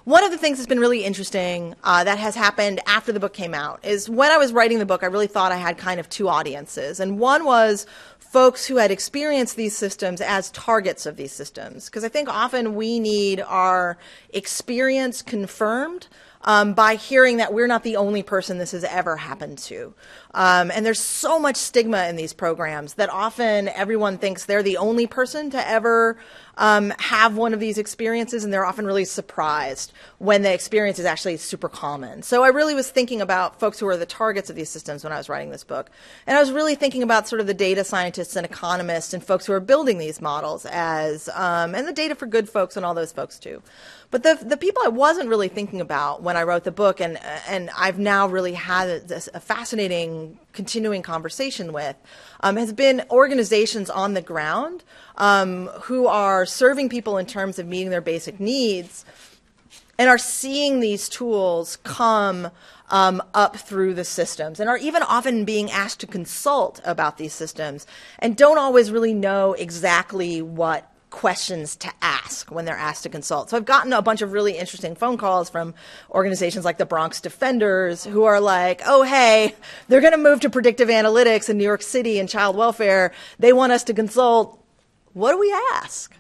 Speaker 2: One of the things that's been really interesting that has happened after the book came out is when I was writing the book, I really thought I had kind of two audiences. And one was folks who had experienced these systems as targets of these systems. Because I think often we need our experience confirmed by hearing that we're not the only person this has ever happened to. And there's so much stigma in these programs that often everyone thinks they're the only person to ever have one of these experiences, and they're often really surprised when the experience is actually super common. So I really was thinking about folks who are the targets of these systems when I was writing this book. And I was really thinking about sort of the data scientists and economists and folks who are building these models as, and the data for good folks and all those folks too. But the people I wasn't really thinking about when I wrote the book, and I've now really had a fascinating continuing conversation with, has been organizations on the ground who are serving people in terms of meeting their basic needs and are seeing these tools come up through the systems and are even often being asked to consult about these systems and don't always really know exactly what questions to ask when they're asked to consult. So I've gotten a bunch of really interesting phone calls from organizations like the Bronx Defenders who are like, oh, hey, they're going to move to predictive analytics in New York City and child welfare. They want us to consult. What do we ask?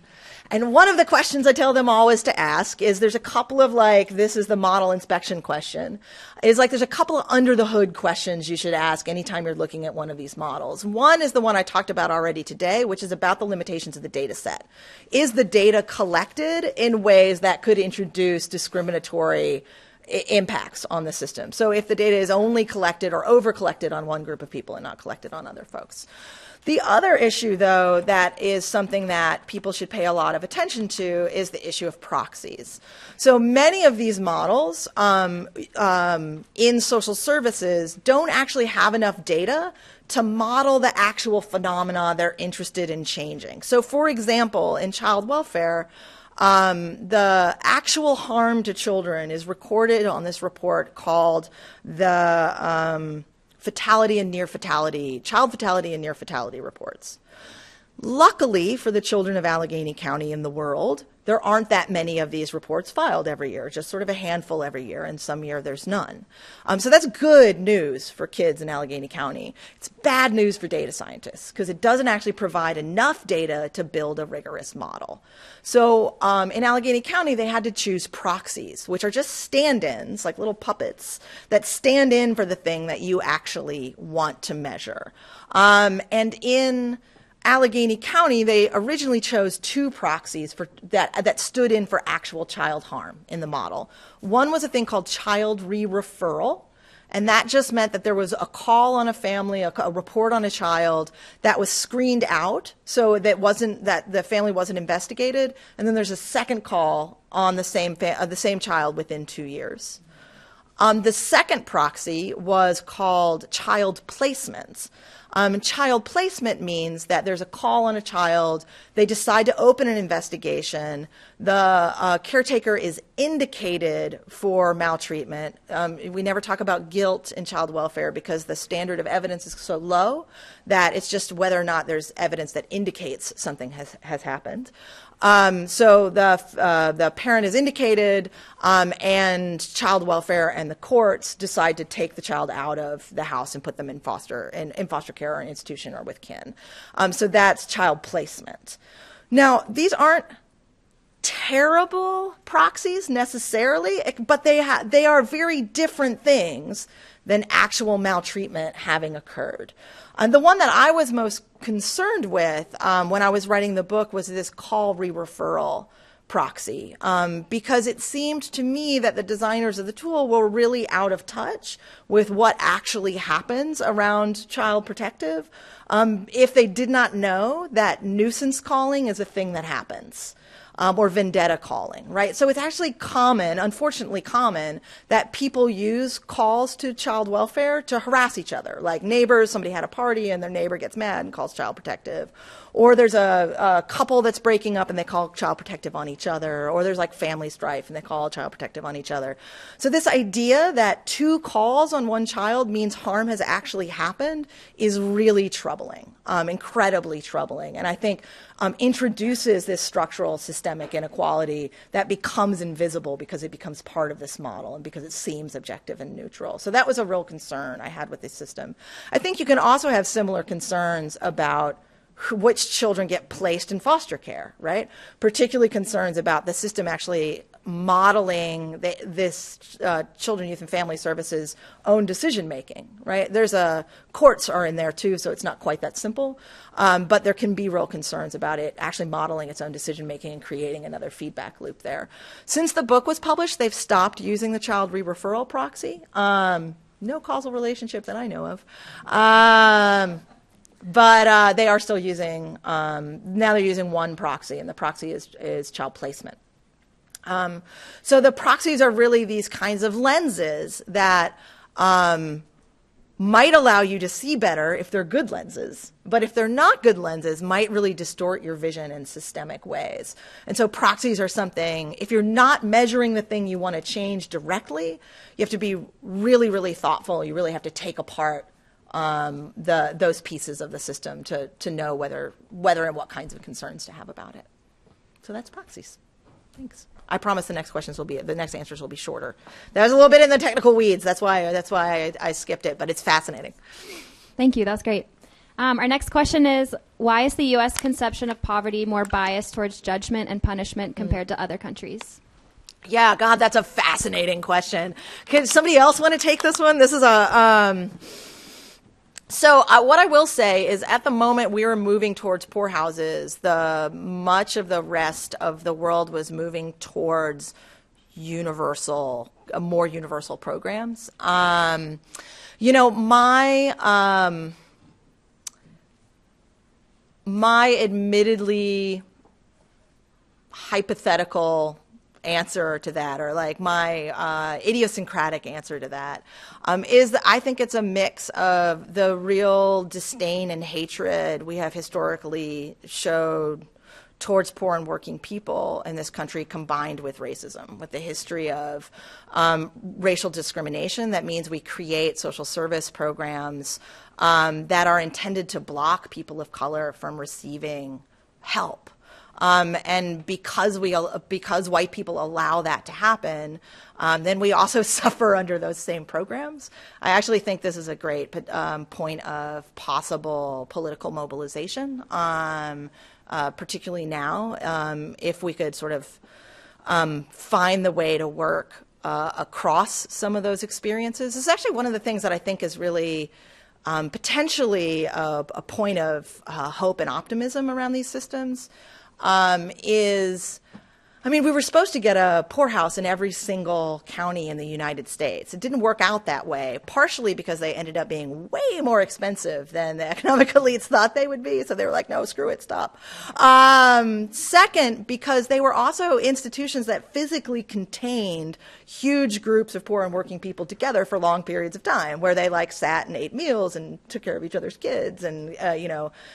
Speaker 2: And one of the questions I tell them always to ask is there's a couple of this is the model inspection question, is there's a couple of under the hood questions you should ask anytime you're looking at one of these models. One is the one I talked about already today, which is about the limitations of the data set. Is the data collected in ways that could introduce discriminatory impacts on the system. So if the data is only collected or over collected on one group of people and not collected on other folks. The other issue, though, that is something that people should pay a lot of attention to is the issue of proxies. So many of these models in social services don't actually have enough data to model the actual phenomena they're interested in changing. So for example, in child welfare, the actual harm to children is recorded on this report called the fatality and near fatality, child fatality and near fatality reports. Luckily for the children of Allegheny County in the world, there aren't that many of these reports filed every year, just sort of a handful every year, and some year there's none. So that's good news for kids in Allegheny County. It's bad news for data scientists because it doesn't actually provide enough data to build a rigorous model. So in Allegheny County, they had to choose proxies, which are just stand-ins, like little puppets, that stand in for the thing that you actually want to measure. And in Allegheny County, they originally chose two proxies for that stood in for actual child harm in the model. One was a thing called child re-referral, and that just meant that there was a call on a family, a report on a child that was screened out, so that the family wasn't investigated, and then there's a second call on the same child within 2 years. The second proxy was called child placements. Child placement means that there's a call on a child, they decide to open an investigation, the caretaker is indicated for maltreatment. We never talk about guilt in child welfare because the standard of evidence is so low that it's just whether or not there's evidence that indicates something has happened. So the parent is indicated, and child welfare and the courts decide to take the child out of the house and put them in foster care or an institution or with kin. So that's child placement. Now, these aren't terrible proxies necessarily, but they are very different things than actual maltreatment having occurred. And the one that I was most concerned with when I was writing the book was this call re-referral proxy, because it seemed to me that the designers of the tool were really out of touch with what actually happens around child protective if they did not know that nuisance calling is a thing that happens. Or vendetta calling, right? So it's actually common, unfortunately common, that people use calls to child welfare to harass each other. Like neighbors, somebody had a party and their neighbor gets mad and calls child protective. Or there's a couple that's breaking up and they call child protective on each other. Or there's like family strife and they call child protective on each other. So this idea that 2 calls on one child means harm has actually happened is really troubling, incredibly troubling. And I think introduces this structural systemic inequality that becomes invisible because it becomes part of this model and because it seems objective and neutral. So that was a real concern I had with this system. I think you can also have similar concerns about which children get placed in foster care, right? Particularly concerns about the system actually modeling this Children, Youth, and Family Services' own decision-making, right? Courts are in there too, so it's not quite that simple, but there can be real concerns about it actually modeling its own decision-making and creating another feedback loop there. Since the book was published, they've stopped using the child re-referral proxy. No causal relationship that I know of. But they are still using, now they're using one proxy, and the proxy is child placement. So the proxies are really these kinds of lenses that might allow you to see better if they're good lenses, but if they're not good lenses, might really distort your vision in systemic ways. And so proxies are something, if you're not measuring the thing you want to change directly, you have to be really, really thoughtful. You really have to take apart those pieces of the system to know whether and what kinds of concerns to have about it. So that's proxies. Thanks. I promise the next answers will be shorter. That was a little bit in the technical weeds. That's why I skipped it, but it's fascinating.
Speaker 4: Thank you. That was great. Our next question is, why is the U.S. conception of poverty more biased towards judgment and punishment compared to other countries?
Speaker 2: Yeah, God, that's a fascinating question. Can somebody else want to take this one? This is So what I will say is at the moment we were moving towards poor houses, much of the rest of the world was moving towards universal more universal programs. You know, my admittedly hypothetical answer to that, or like my idiosyncratic answer to that, is that I think it's a mix of the real disdain and hatred we have historically showed towards poor and working people in this country, combined with racism, with the history of racial discrimination. That means we create social service programs that are intended to block people of color from receiving help. And because white people allow that to happen, then we also suffer under those same programs. I actually think this is a great point of possible political mobilization, particularly now, if we could sort of find the way to work across some of those experiences. It's actually one of the things that I think is really potentially a point of hope and optimism around these systems. We were supposed to get a poorhouse in every single county in the United States. It didn't work out that way, partially because they ended up being way more expensive than the economic elites thought they would be. So they were like, no, screw it, stop. Second, because they were also institutions that physically contained huge groups of poor and working people together for long periods of time, where they like sat and ate meals and took care of each other's kids and,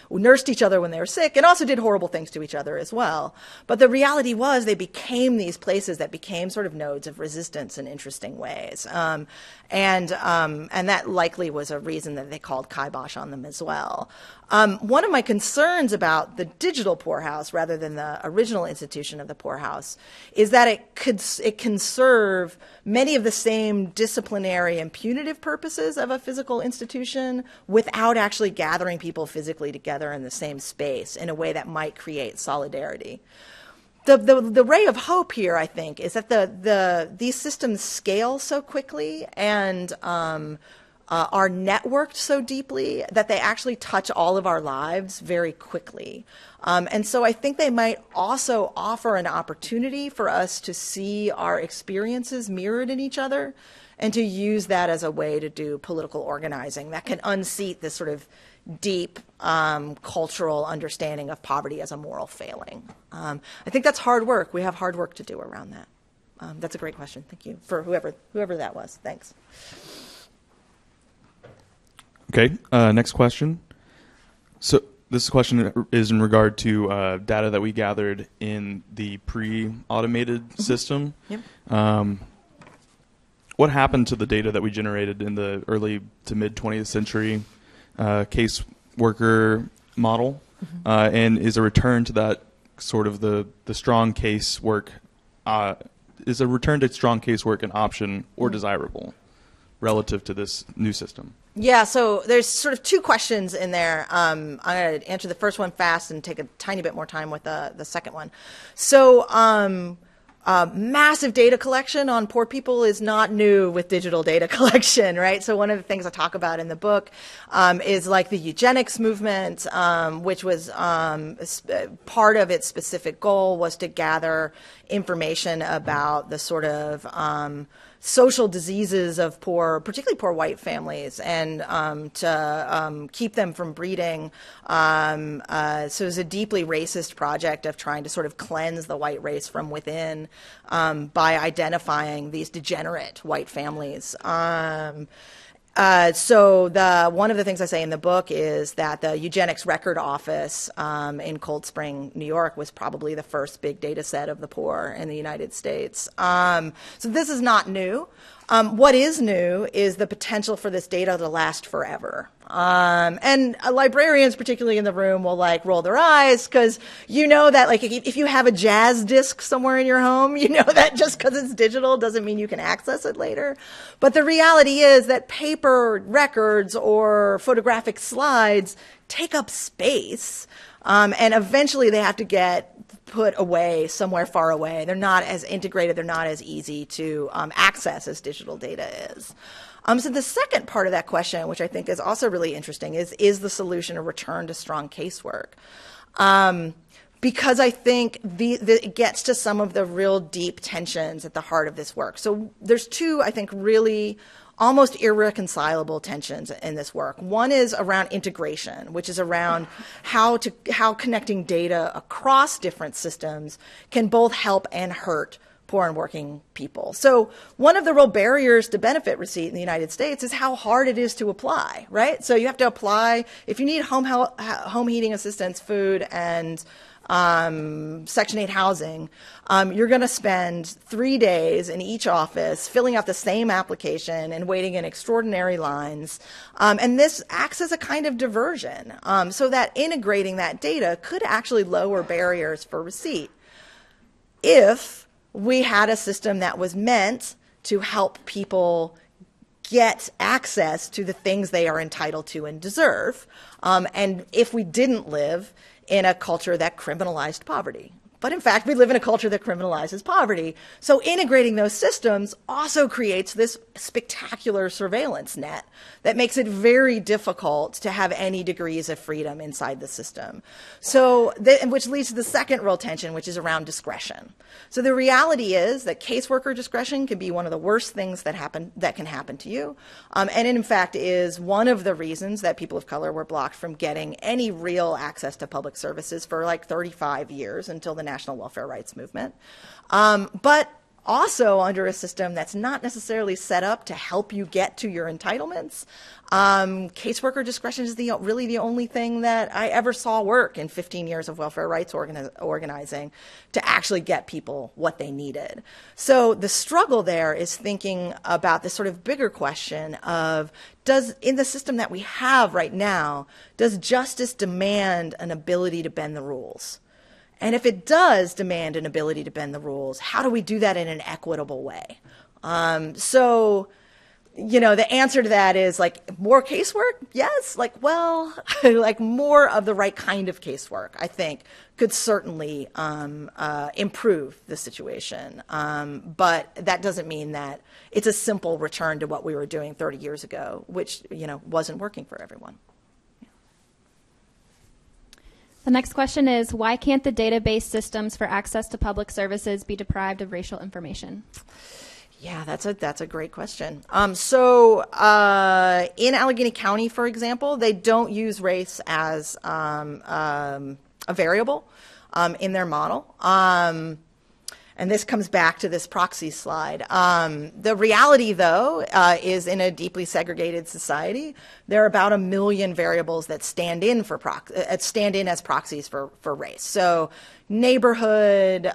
Speaker 2: nursed each other when they were sick, and also did horrible things to each other as well. But the reality was they became these places that became sort of nodes of resistance in interesting ways. And that likely was a reason that they called kibosh on them as well. One of my concerns about the digital poorhouse, rather than the original institution of the poorhouse, is that it can serve many of the same disciplinary and punitive purposes of a physical institution without actually gathering people physically together in the same space in a way that might create solidarity. The ray of hope here, I think, is that these systems scale so quickly and are networked so deeply that they actually touch all of our lives very quickly. And so I think they might also offer an opportunity for us to see our experiences mirrored in each other and to use that as a way to do political organizing that can unseat this sort of deep cultural understanding of poverty as a moral failing. I think that's hard work. We have hard work to do around that. That's a great question. Thank you for whoever that was. Thanks.
Speaker 3: Okay, next question. So this question is in regard to data that we gathered in the pre-automated system.
Speaker 2: Yep.
Speaker 3: What happened to the data that we generated in the early to mid 20th century case worker model? And is a return to that sort of the strong case work, is a return to strong case work an option or desirable relative to this new system?
Speaker 2: Yeah, so there's sort of two questions in there. I'm going to answer the first one fast and take a tiny bit more time with the second one. So massive data collection on poor people is not new with digital data collection, right? So one of the things I talk about in the book is like the eugenics movement, which was part of its specific goal was to gather information about the sort of social diseases of particularly poor white families, and to keep them from breeding. So it was a deeply racist project of trying to sort of cleanse the white race from within by identifying these degenerate white families. So one of the things I say in the book is that the Eugenics Record Office in Cold Spring, New York, was probably the first big data set of the poor in the United States. So this is not new. What is new is the potential for this data to last forever. And librarians, particularly in the room, will like roll their eyes because you know that like if you have a jazz disc somewhere in your home, you know that just because it's digital doesn't mean you can access it later. But the reality is that paper records or photographic slides take up space, and eventually they have to get put away somewhere far away. They're not as integrated, they're not as easy to access as digital data is. So the second part of that question, which I think is also really interesting, is the solution a return to strong casework? because I think it gets to some of the real deep tensions at the heart of this work. So there's two, I think, really almost irreconcilable tensions in this work. One is around integration, which is around how connecting data across different systems can both help and hurt poor and working people. So one of the real barriers to benefit receipt in the United States is how hard it is to apply, right? So you have to apply, if you need home heating assistance, food, and Section 8 housing, you're going to spend 3 days in each office filling out the same application and waiting in extraordinary lines. And this acts as a kind of diversion, so that integrating that data could actually lower barriers for receipt if we had a system that was meant to help people get access to the things they are entitled to and deserve, and if we didn't live in a culture that criminalized poverty. But in fact, we live in a culture that criminalizes poverty. So integrating those systems also creates this spectacular surveillance net that makes it very difficult to have any degrees of freedom inside the system. So, which leads to the second real tension, which is around discretion. So the reality is that caseworker discretion can be one of the worst things that can happen to you. And it, in fact, is one of the reasons that people of color were blocked from getting any real access to public services for like 35 years until the National Welfare Rights Movement. But also under a system that's not necessarily set up to help you get to your entitlements. Caseworker discretion is really the only thing that I ever saw work in 15 years of welfare rights organizing to actually get people what they needed. So the struggle there is thinking about this sort of bigger question of, in the system that we have right now, does justice demand an ability to bend the rules? And if it does demand an ability to bend the rules, how do we do that in an equitable way? So, the answer to that is like more casework? Yes. Like more of the right kind of casework, I think, could certainly improve the situation. But that doesn't mean that it's a simple return to what we were doing 30 years ago, which, wasn't working for everyone.
Speaker 4: The next question is, why can't the database systems for access to public services be deprived of racial information?
Speaker 2: Yeah, that's a great question. So in Allegheny County, for example, they don't use race as a variable in their model. And this comes back to this proxy slide. The reality, though, is in a deeply segregated society, there are about 1 million variables that stand in as proxies for race. So neighborhood,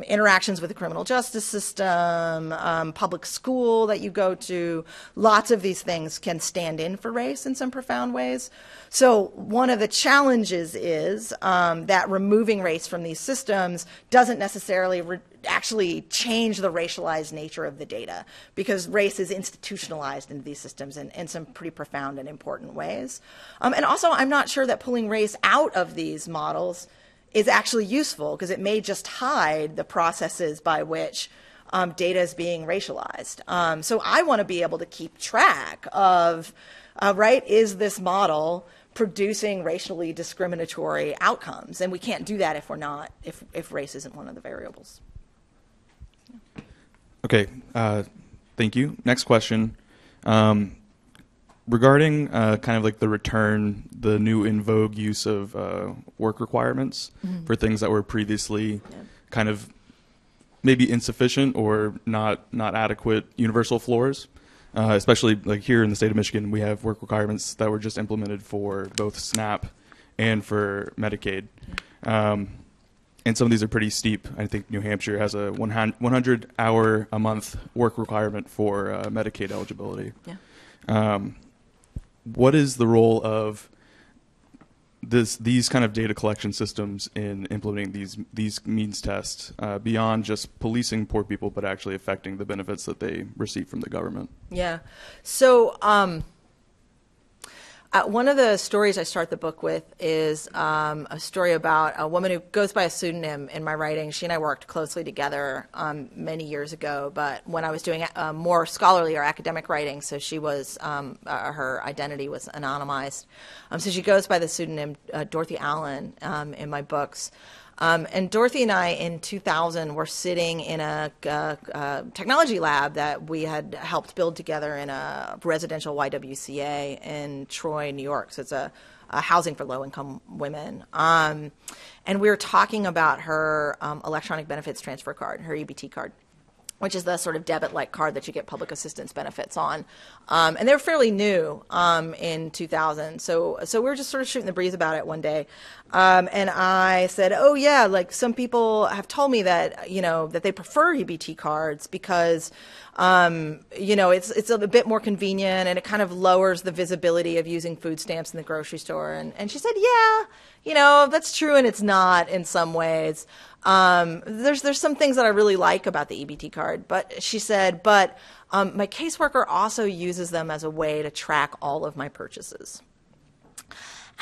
Speaker 2: interactions with the criminal justice system, public school that you go to, lots of these things can stand in for race in some profound ways. So one of the challenges is that removing race from these systems doesn't necessarily actually change the racialized nature of the data, because race is institutionalized into these systems in some pretty profound and important ways. And also, I'm not sure that pulling race out of these models is actually useful, because it may just hide the processes by which data is being racialized. So I want to be able to keep track of, is this model producing racially discriminatory outcomes? And we can't do that if race isn't one of the variables.
Speaker 3: Okay, thank you. Next question. Regarding kind of like the new in vogue use of work requirements for things that were previously kind of maybe insufficient or not adequate universal floors, especially like here in the state of Michigan, we have work requirements that were just implemented for both SNAP and for Medicaid. And some of these are pretty steep. I think New Hampshire has a 100-hour a month work requirement for Medicaid eligibility. Yeah. What is the role of these kind of data collection systems in implementing these means tests beyond just policing poor people, but actually affecting the benefits that they receive from the government?
Speaker 2: Yeah. So One of the stories I start the book with is a story about a woman who goes by a pseudonym in my writing. She and I worked closely together many years ago, but when I was doing more scholarly or academic writing, so she was, her identity was anonymized. So she goes by the pseudonym Dorothy Allen in my books. And Dorothy and I, in 2000, were sitting in a technology lab that we had helped build together in a residential YWCA in Troy, New York. So it's a housing for low-income women. And we were talking about her electronic benefits transfer card, her EBT card, which is the sort of debit-like card that you get public assistance benefits on. And they were fairly new in 2000. So we were just sort of shooting the breeze about it one day. And I said, oh, yeah, like some people have told me that, that they prefer EBT cards because, it's a bit more convenient and it kind of lowers the visibility of using food stamps in the grocery store. And she said, yeah, that's true and it's not in some ways. There's some things that I really like about the EBT card, but she said, my caseworker also uses them as a way to track all of my purchases.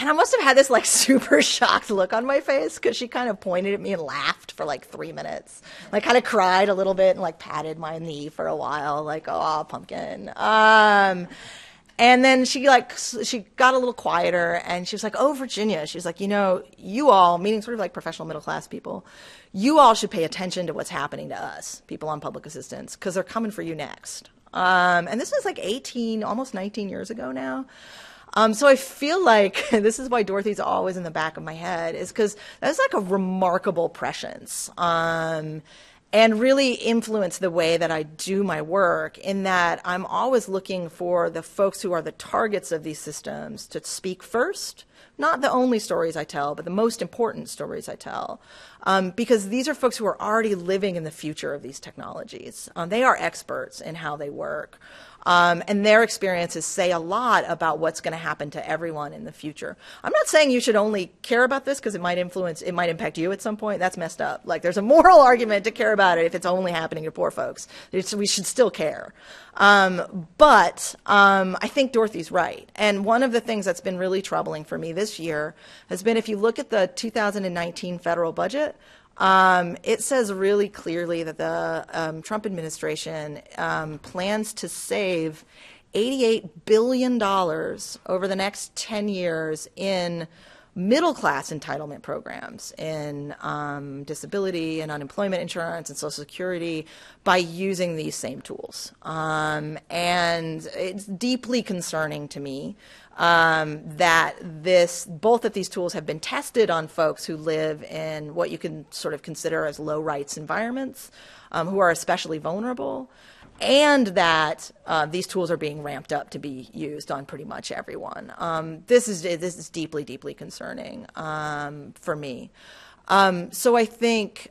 Speaker 2: And I must have had this like super shocked look on my face because she kind of pointed at me and laughed for like 3 minutes, like kind of cried a little bit and like patted my knee for a while, like, oh, pumpkin. And then she got a little quieter and she was like, oh, Virginia. She was like, you all, meaning sort of like professional middle class people, you all should pay attention to what's happening to us, people on public assistance, because they're coming for you next. And this was like 18, almost 19 years ago now. So I feel like this is why Dorothy's always in the back of my head, is because that's like a remarkable prescience. And really influence the way that I do my work, in that I'm always looking for the folks who are the targets of these systems to speak first, not the only stories I tell, but the most important stories I tell, because these are folks who are already living in the future of these technologies. They are experts in how they work. And their experiences say a lot about what's going to happen to everyone in the future. I'm not saying you should only care about this because it might impact you at some point. That's messed up. Like, there's a moral argument to care about it if it's only happening to poor folks. We should still care. But I think Dorothy's right. And one of the things that's been really troubling for me this year has been, if you look at the 2019 federal budget, it says really clearly that the Trump administration plans to save $88 billion over the next 10 years in middle-class entitlement programs, in disability and unemployment insurance and Social Security, by using these same tools. And it's deeply concerning to me that both of these tools have been tested on folks who live in what you can sort of consider as low rights environments, who are especially vulnerable, and that these tools are being ramped up to be used on pretty much everyone. This is deeply, deeply concerning for me. So I think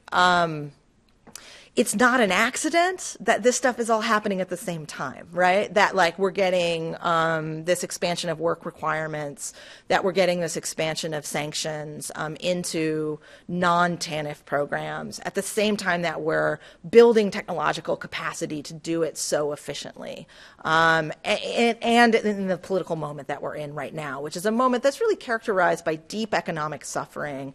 Speaker 2: it's not an accident that this stuff is all happening at the same time, right? That like we're getting this expansion of work requirements, that we're getting this expansion of sanctions into non-TANF programs at the same time that we're building technological capacity to do it so efficiently. And in the political moment that we're in right now, which is a moment that's really characterized by deep economic suffering,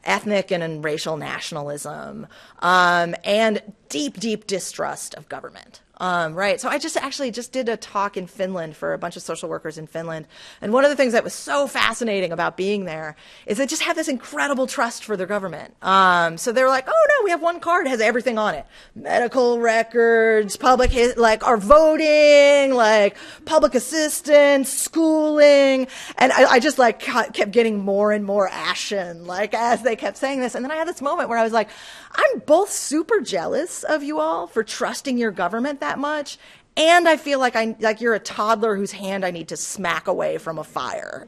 Speaker 2: ethnic and racial nationalism, and deep, deep distrust of government. Right. So I actually did a talk in Finland for a bunch of social workers in Finland. And one of the things that was so fascinating about being there is they just have this incredible trust for their government. So they're like, oh no, we have one card, it has everything on it. Medical records, our voting, like public assistance, schooling. And I just like kept getting more and more ashen, like as they kept saying this. And then I had this moment where I was like, I'm both super jealous of you all for trusting your government that much, and I feel like you're a toddler whose hand I need to smack away from a fire,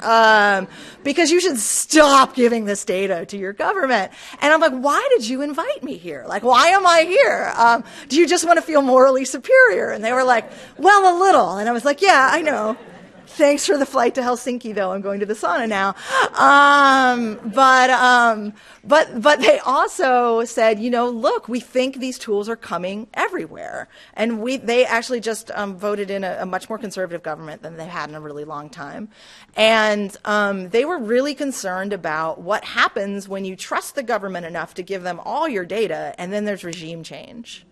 Speaker 2: because you should stop giving this data to your government. And I'm like, why did you invite me here? Like, why am I here? Do you just want to feel morally superior? And they were like, well, a little. And I was like, yeah, I know. Thanks for the flight to Helsinki, though. I'm going to the sauna now. But they also said, look, we think these tools are coming everywhere. And they actually just voted in a much more conservative government than they've had in a really long time. And they were really concerned about what happens when you trust the government enough to give them all your data, and then there's regime change.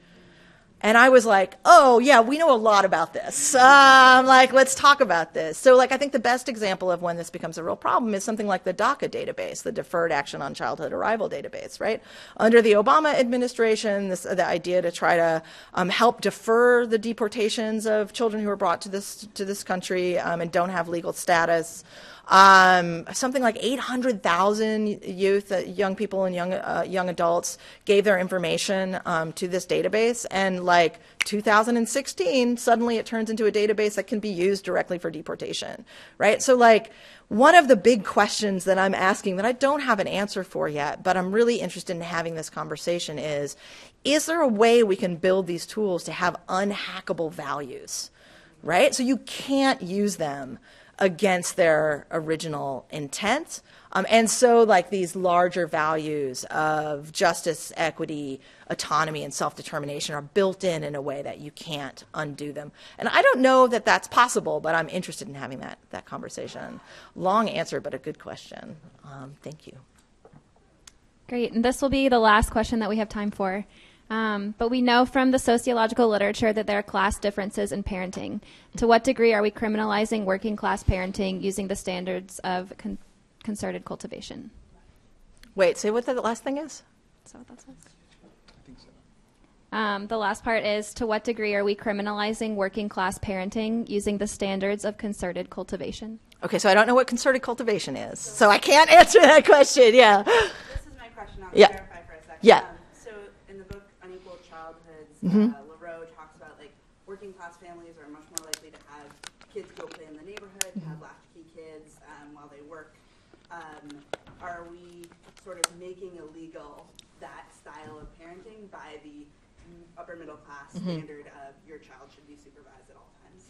Speaker 2: And I was like, oh, yeah, we know a lot about this. Let's talk about this. So, I think the best example of when this becomes a real problem is something like the DACA database, the Deferred Action on Childhood Arrival database, right? Under the Obama administration, the idea to try to help defer the deportations of children who are brought to this country and don't have legal status. Something like 800,000 youth, young people and young adults gave their information to this database, and 2016, suddenly it turns into a database that can be used directly for deportation, right? So one of the big questions that I'm asking that I don't have an answer for yet, but I'm really interested in having this conversation is there a way we can build these tools to have unhackable values, right? So you can't use them against their original intent. And so these larger values of justice, equity, autonomy, and self-determination are built in a way that you can't undo them. And I don't know that that's possible, but I'm interested in having that conversation. Long answer, but a good question. Thank you.
Speaker 4: Great. And this will be the last question that we have time for. But we know from the sociological literature that there are class differences in parenting. To what degree are we criminalizing working class parenting using the standards of concerted cultivation?
Speaker 2: Wait, say what the last thing is?
Speaker 4: Is that what that says? I think so. The last part is, to what degree are we criminalizing working class parenting using the standards of concerted cultivation?
Speaker 2: Okay, so I don't know what concerted cultivation is, so I can't answer that question. Yeah.
Speaker 5: This is my question. I'll
Speaker 2: Yeah.
Speaker 5: clarify for a second.
Speaker 2: Yeah.
Speaker 5: So in the book Unequal Childhoods, LaRoe talks about working class families are much more likely to have kids go play in the neighborhood, to have latchkey kids while they work. Are we sort of making illegal that style of parenting by the upper middle class standard of your child should be supervised at all times?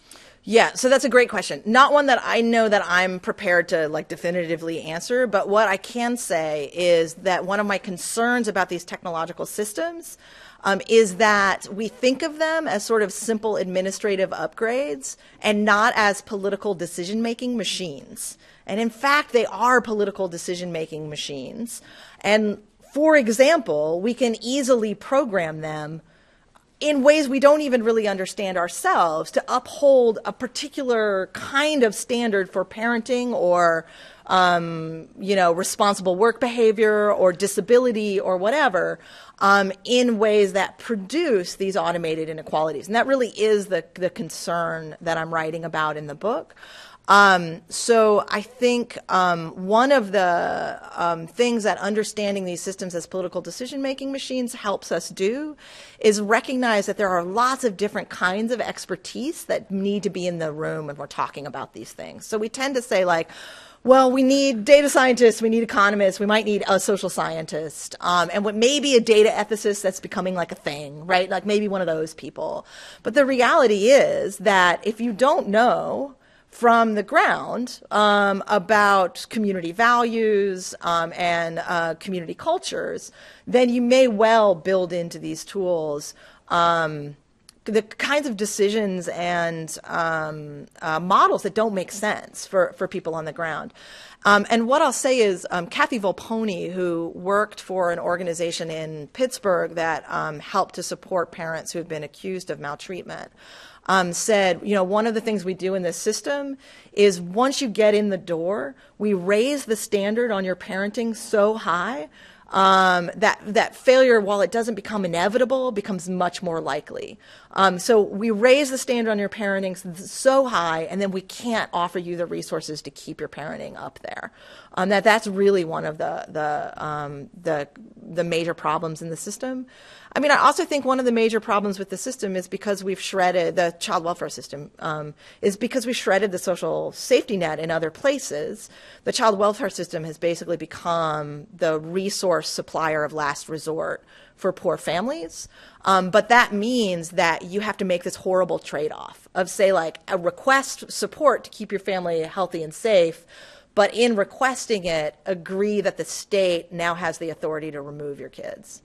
Speaker 2: Yeah, so that's a great question. Not one that I know that I'm prepared to definitively answer, but what I can say is that one of my concerns about these technological systems is that we think of them as sort of simple administrative upgrades and not as political decision-making machines. And in fact, they are political decision-making machines. And for example, we can easily program them in ways we don't even really understand ourselves to uphold a particular kind of standard for parenting or, responsible work behavior or disability or whatever, in ways that produce these automated inequalities. And that really is the concern that I'm writing about in the book. So I think one of the things that understanding these systems as political decision-making machines helps us do is recognize that there are lots of different kinds of expertise that need to be in the room when we're talking about these things. So we tend to say well, we need data scientists, we need economists, we might need a social scientist, and what maybe a data ethicist that's becoming a thing, right? Maybe one of those people. But the reality is that if you don't know from the ground about community values and community cultures, then you may well build into these tools the kinds of decisions and models that don't make sense for people on the ground. And what I'll say is Kathy Volponi, who worked for an organization in Pittsburgh that helped to support parents who have been accused of maltreatment, said, one of the things we do in this system is once you get in the door, we raise the standard on your parenting so high that failure, while it doesn't become inevitable, becomes much more likely. So we raise the standard on your parenting so high, and then we can't offer you the resources to keep your parenting up there. That's really one of the major problems in the system. I mean, I also think one of the major problems with the system is because we've shredded the child welfare system, is because we shredded the social safety net in other places. The child welfare system has basically become the resource supplier of last resort for poor families. But that means that you have to make this horrible trade-off of, say, like, a request support to keep your family healthy and safe, but in requesting it, agree that the state now has the authority to remove your kids.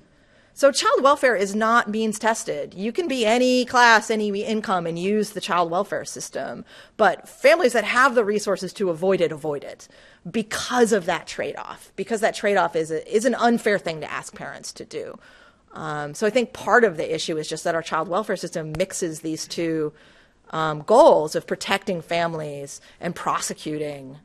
Speaker 2: So child welfare is not means tested. You can be any class, any income, and use the child welfare system. But families that have the resources to avoid it because of that trade-off, because that trade-off is an unfair thing to ask parents to do. So I think part of the issue is just that our child welfare system mixes these two goals of protecting families and prosecuting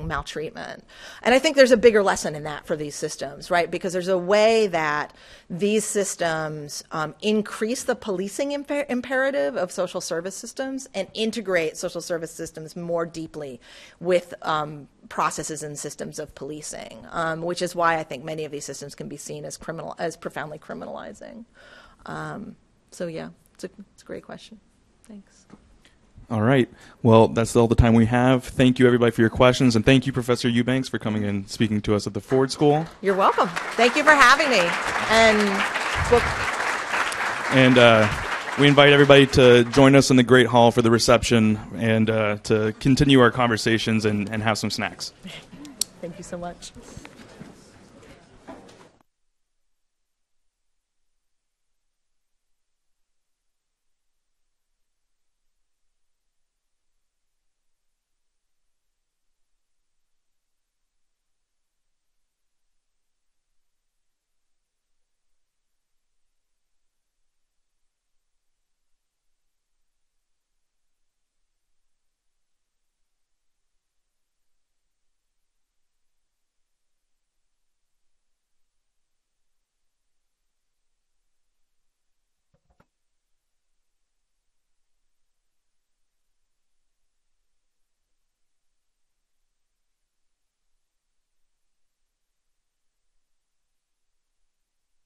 Speaker 2: maltreatment. And I think there's a bigger lesson in that for these systems, right? Because there's a way that these systems increase the policing imperative of social service systems and integrate social service systems more deeply with processes and systems of policing, which is why I think many of these systems can be seen as profoundly criminalizing. So yeah, it's a great question. Thanks.
Speaker 3: All right. Well, that's all the time we have. Thank you, everybody, for your questions. And thank you, Professor Eubanks, for coming and speaking to us at the Ford School.
Speaker 2: You're welcome. Thank you for having me.
Speaker 3: And we invite everybody to join us in the Great Hall for the reception and to continue our conversations and have some snacks.
Speaker 2: Thank you so much.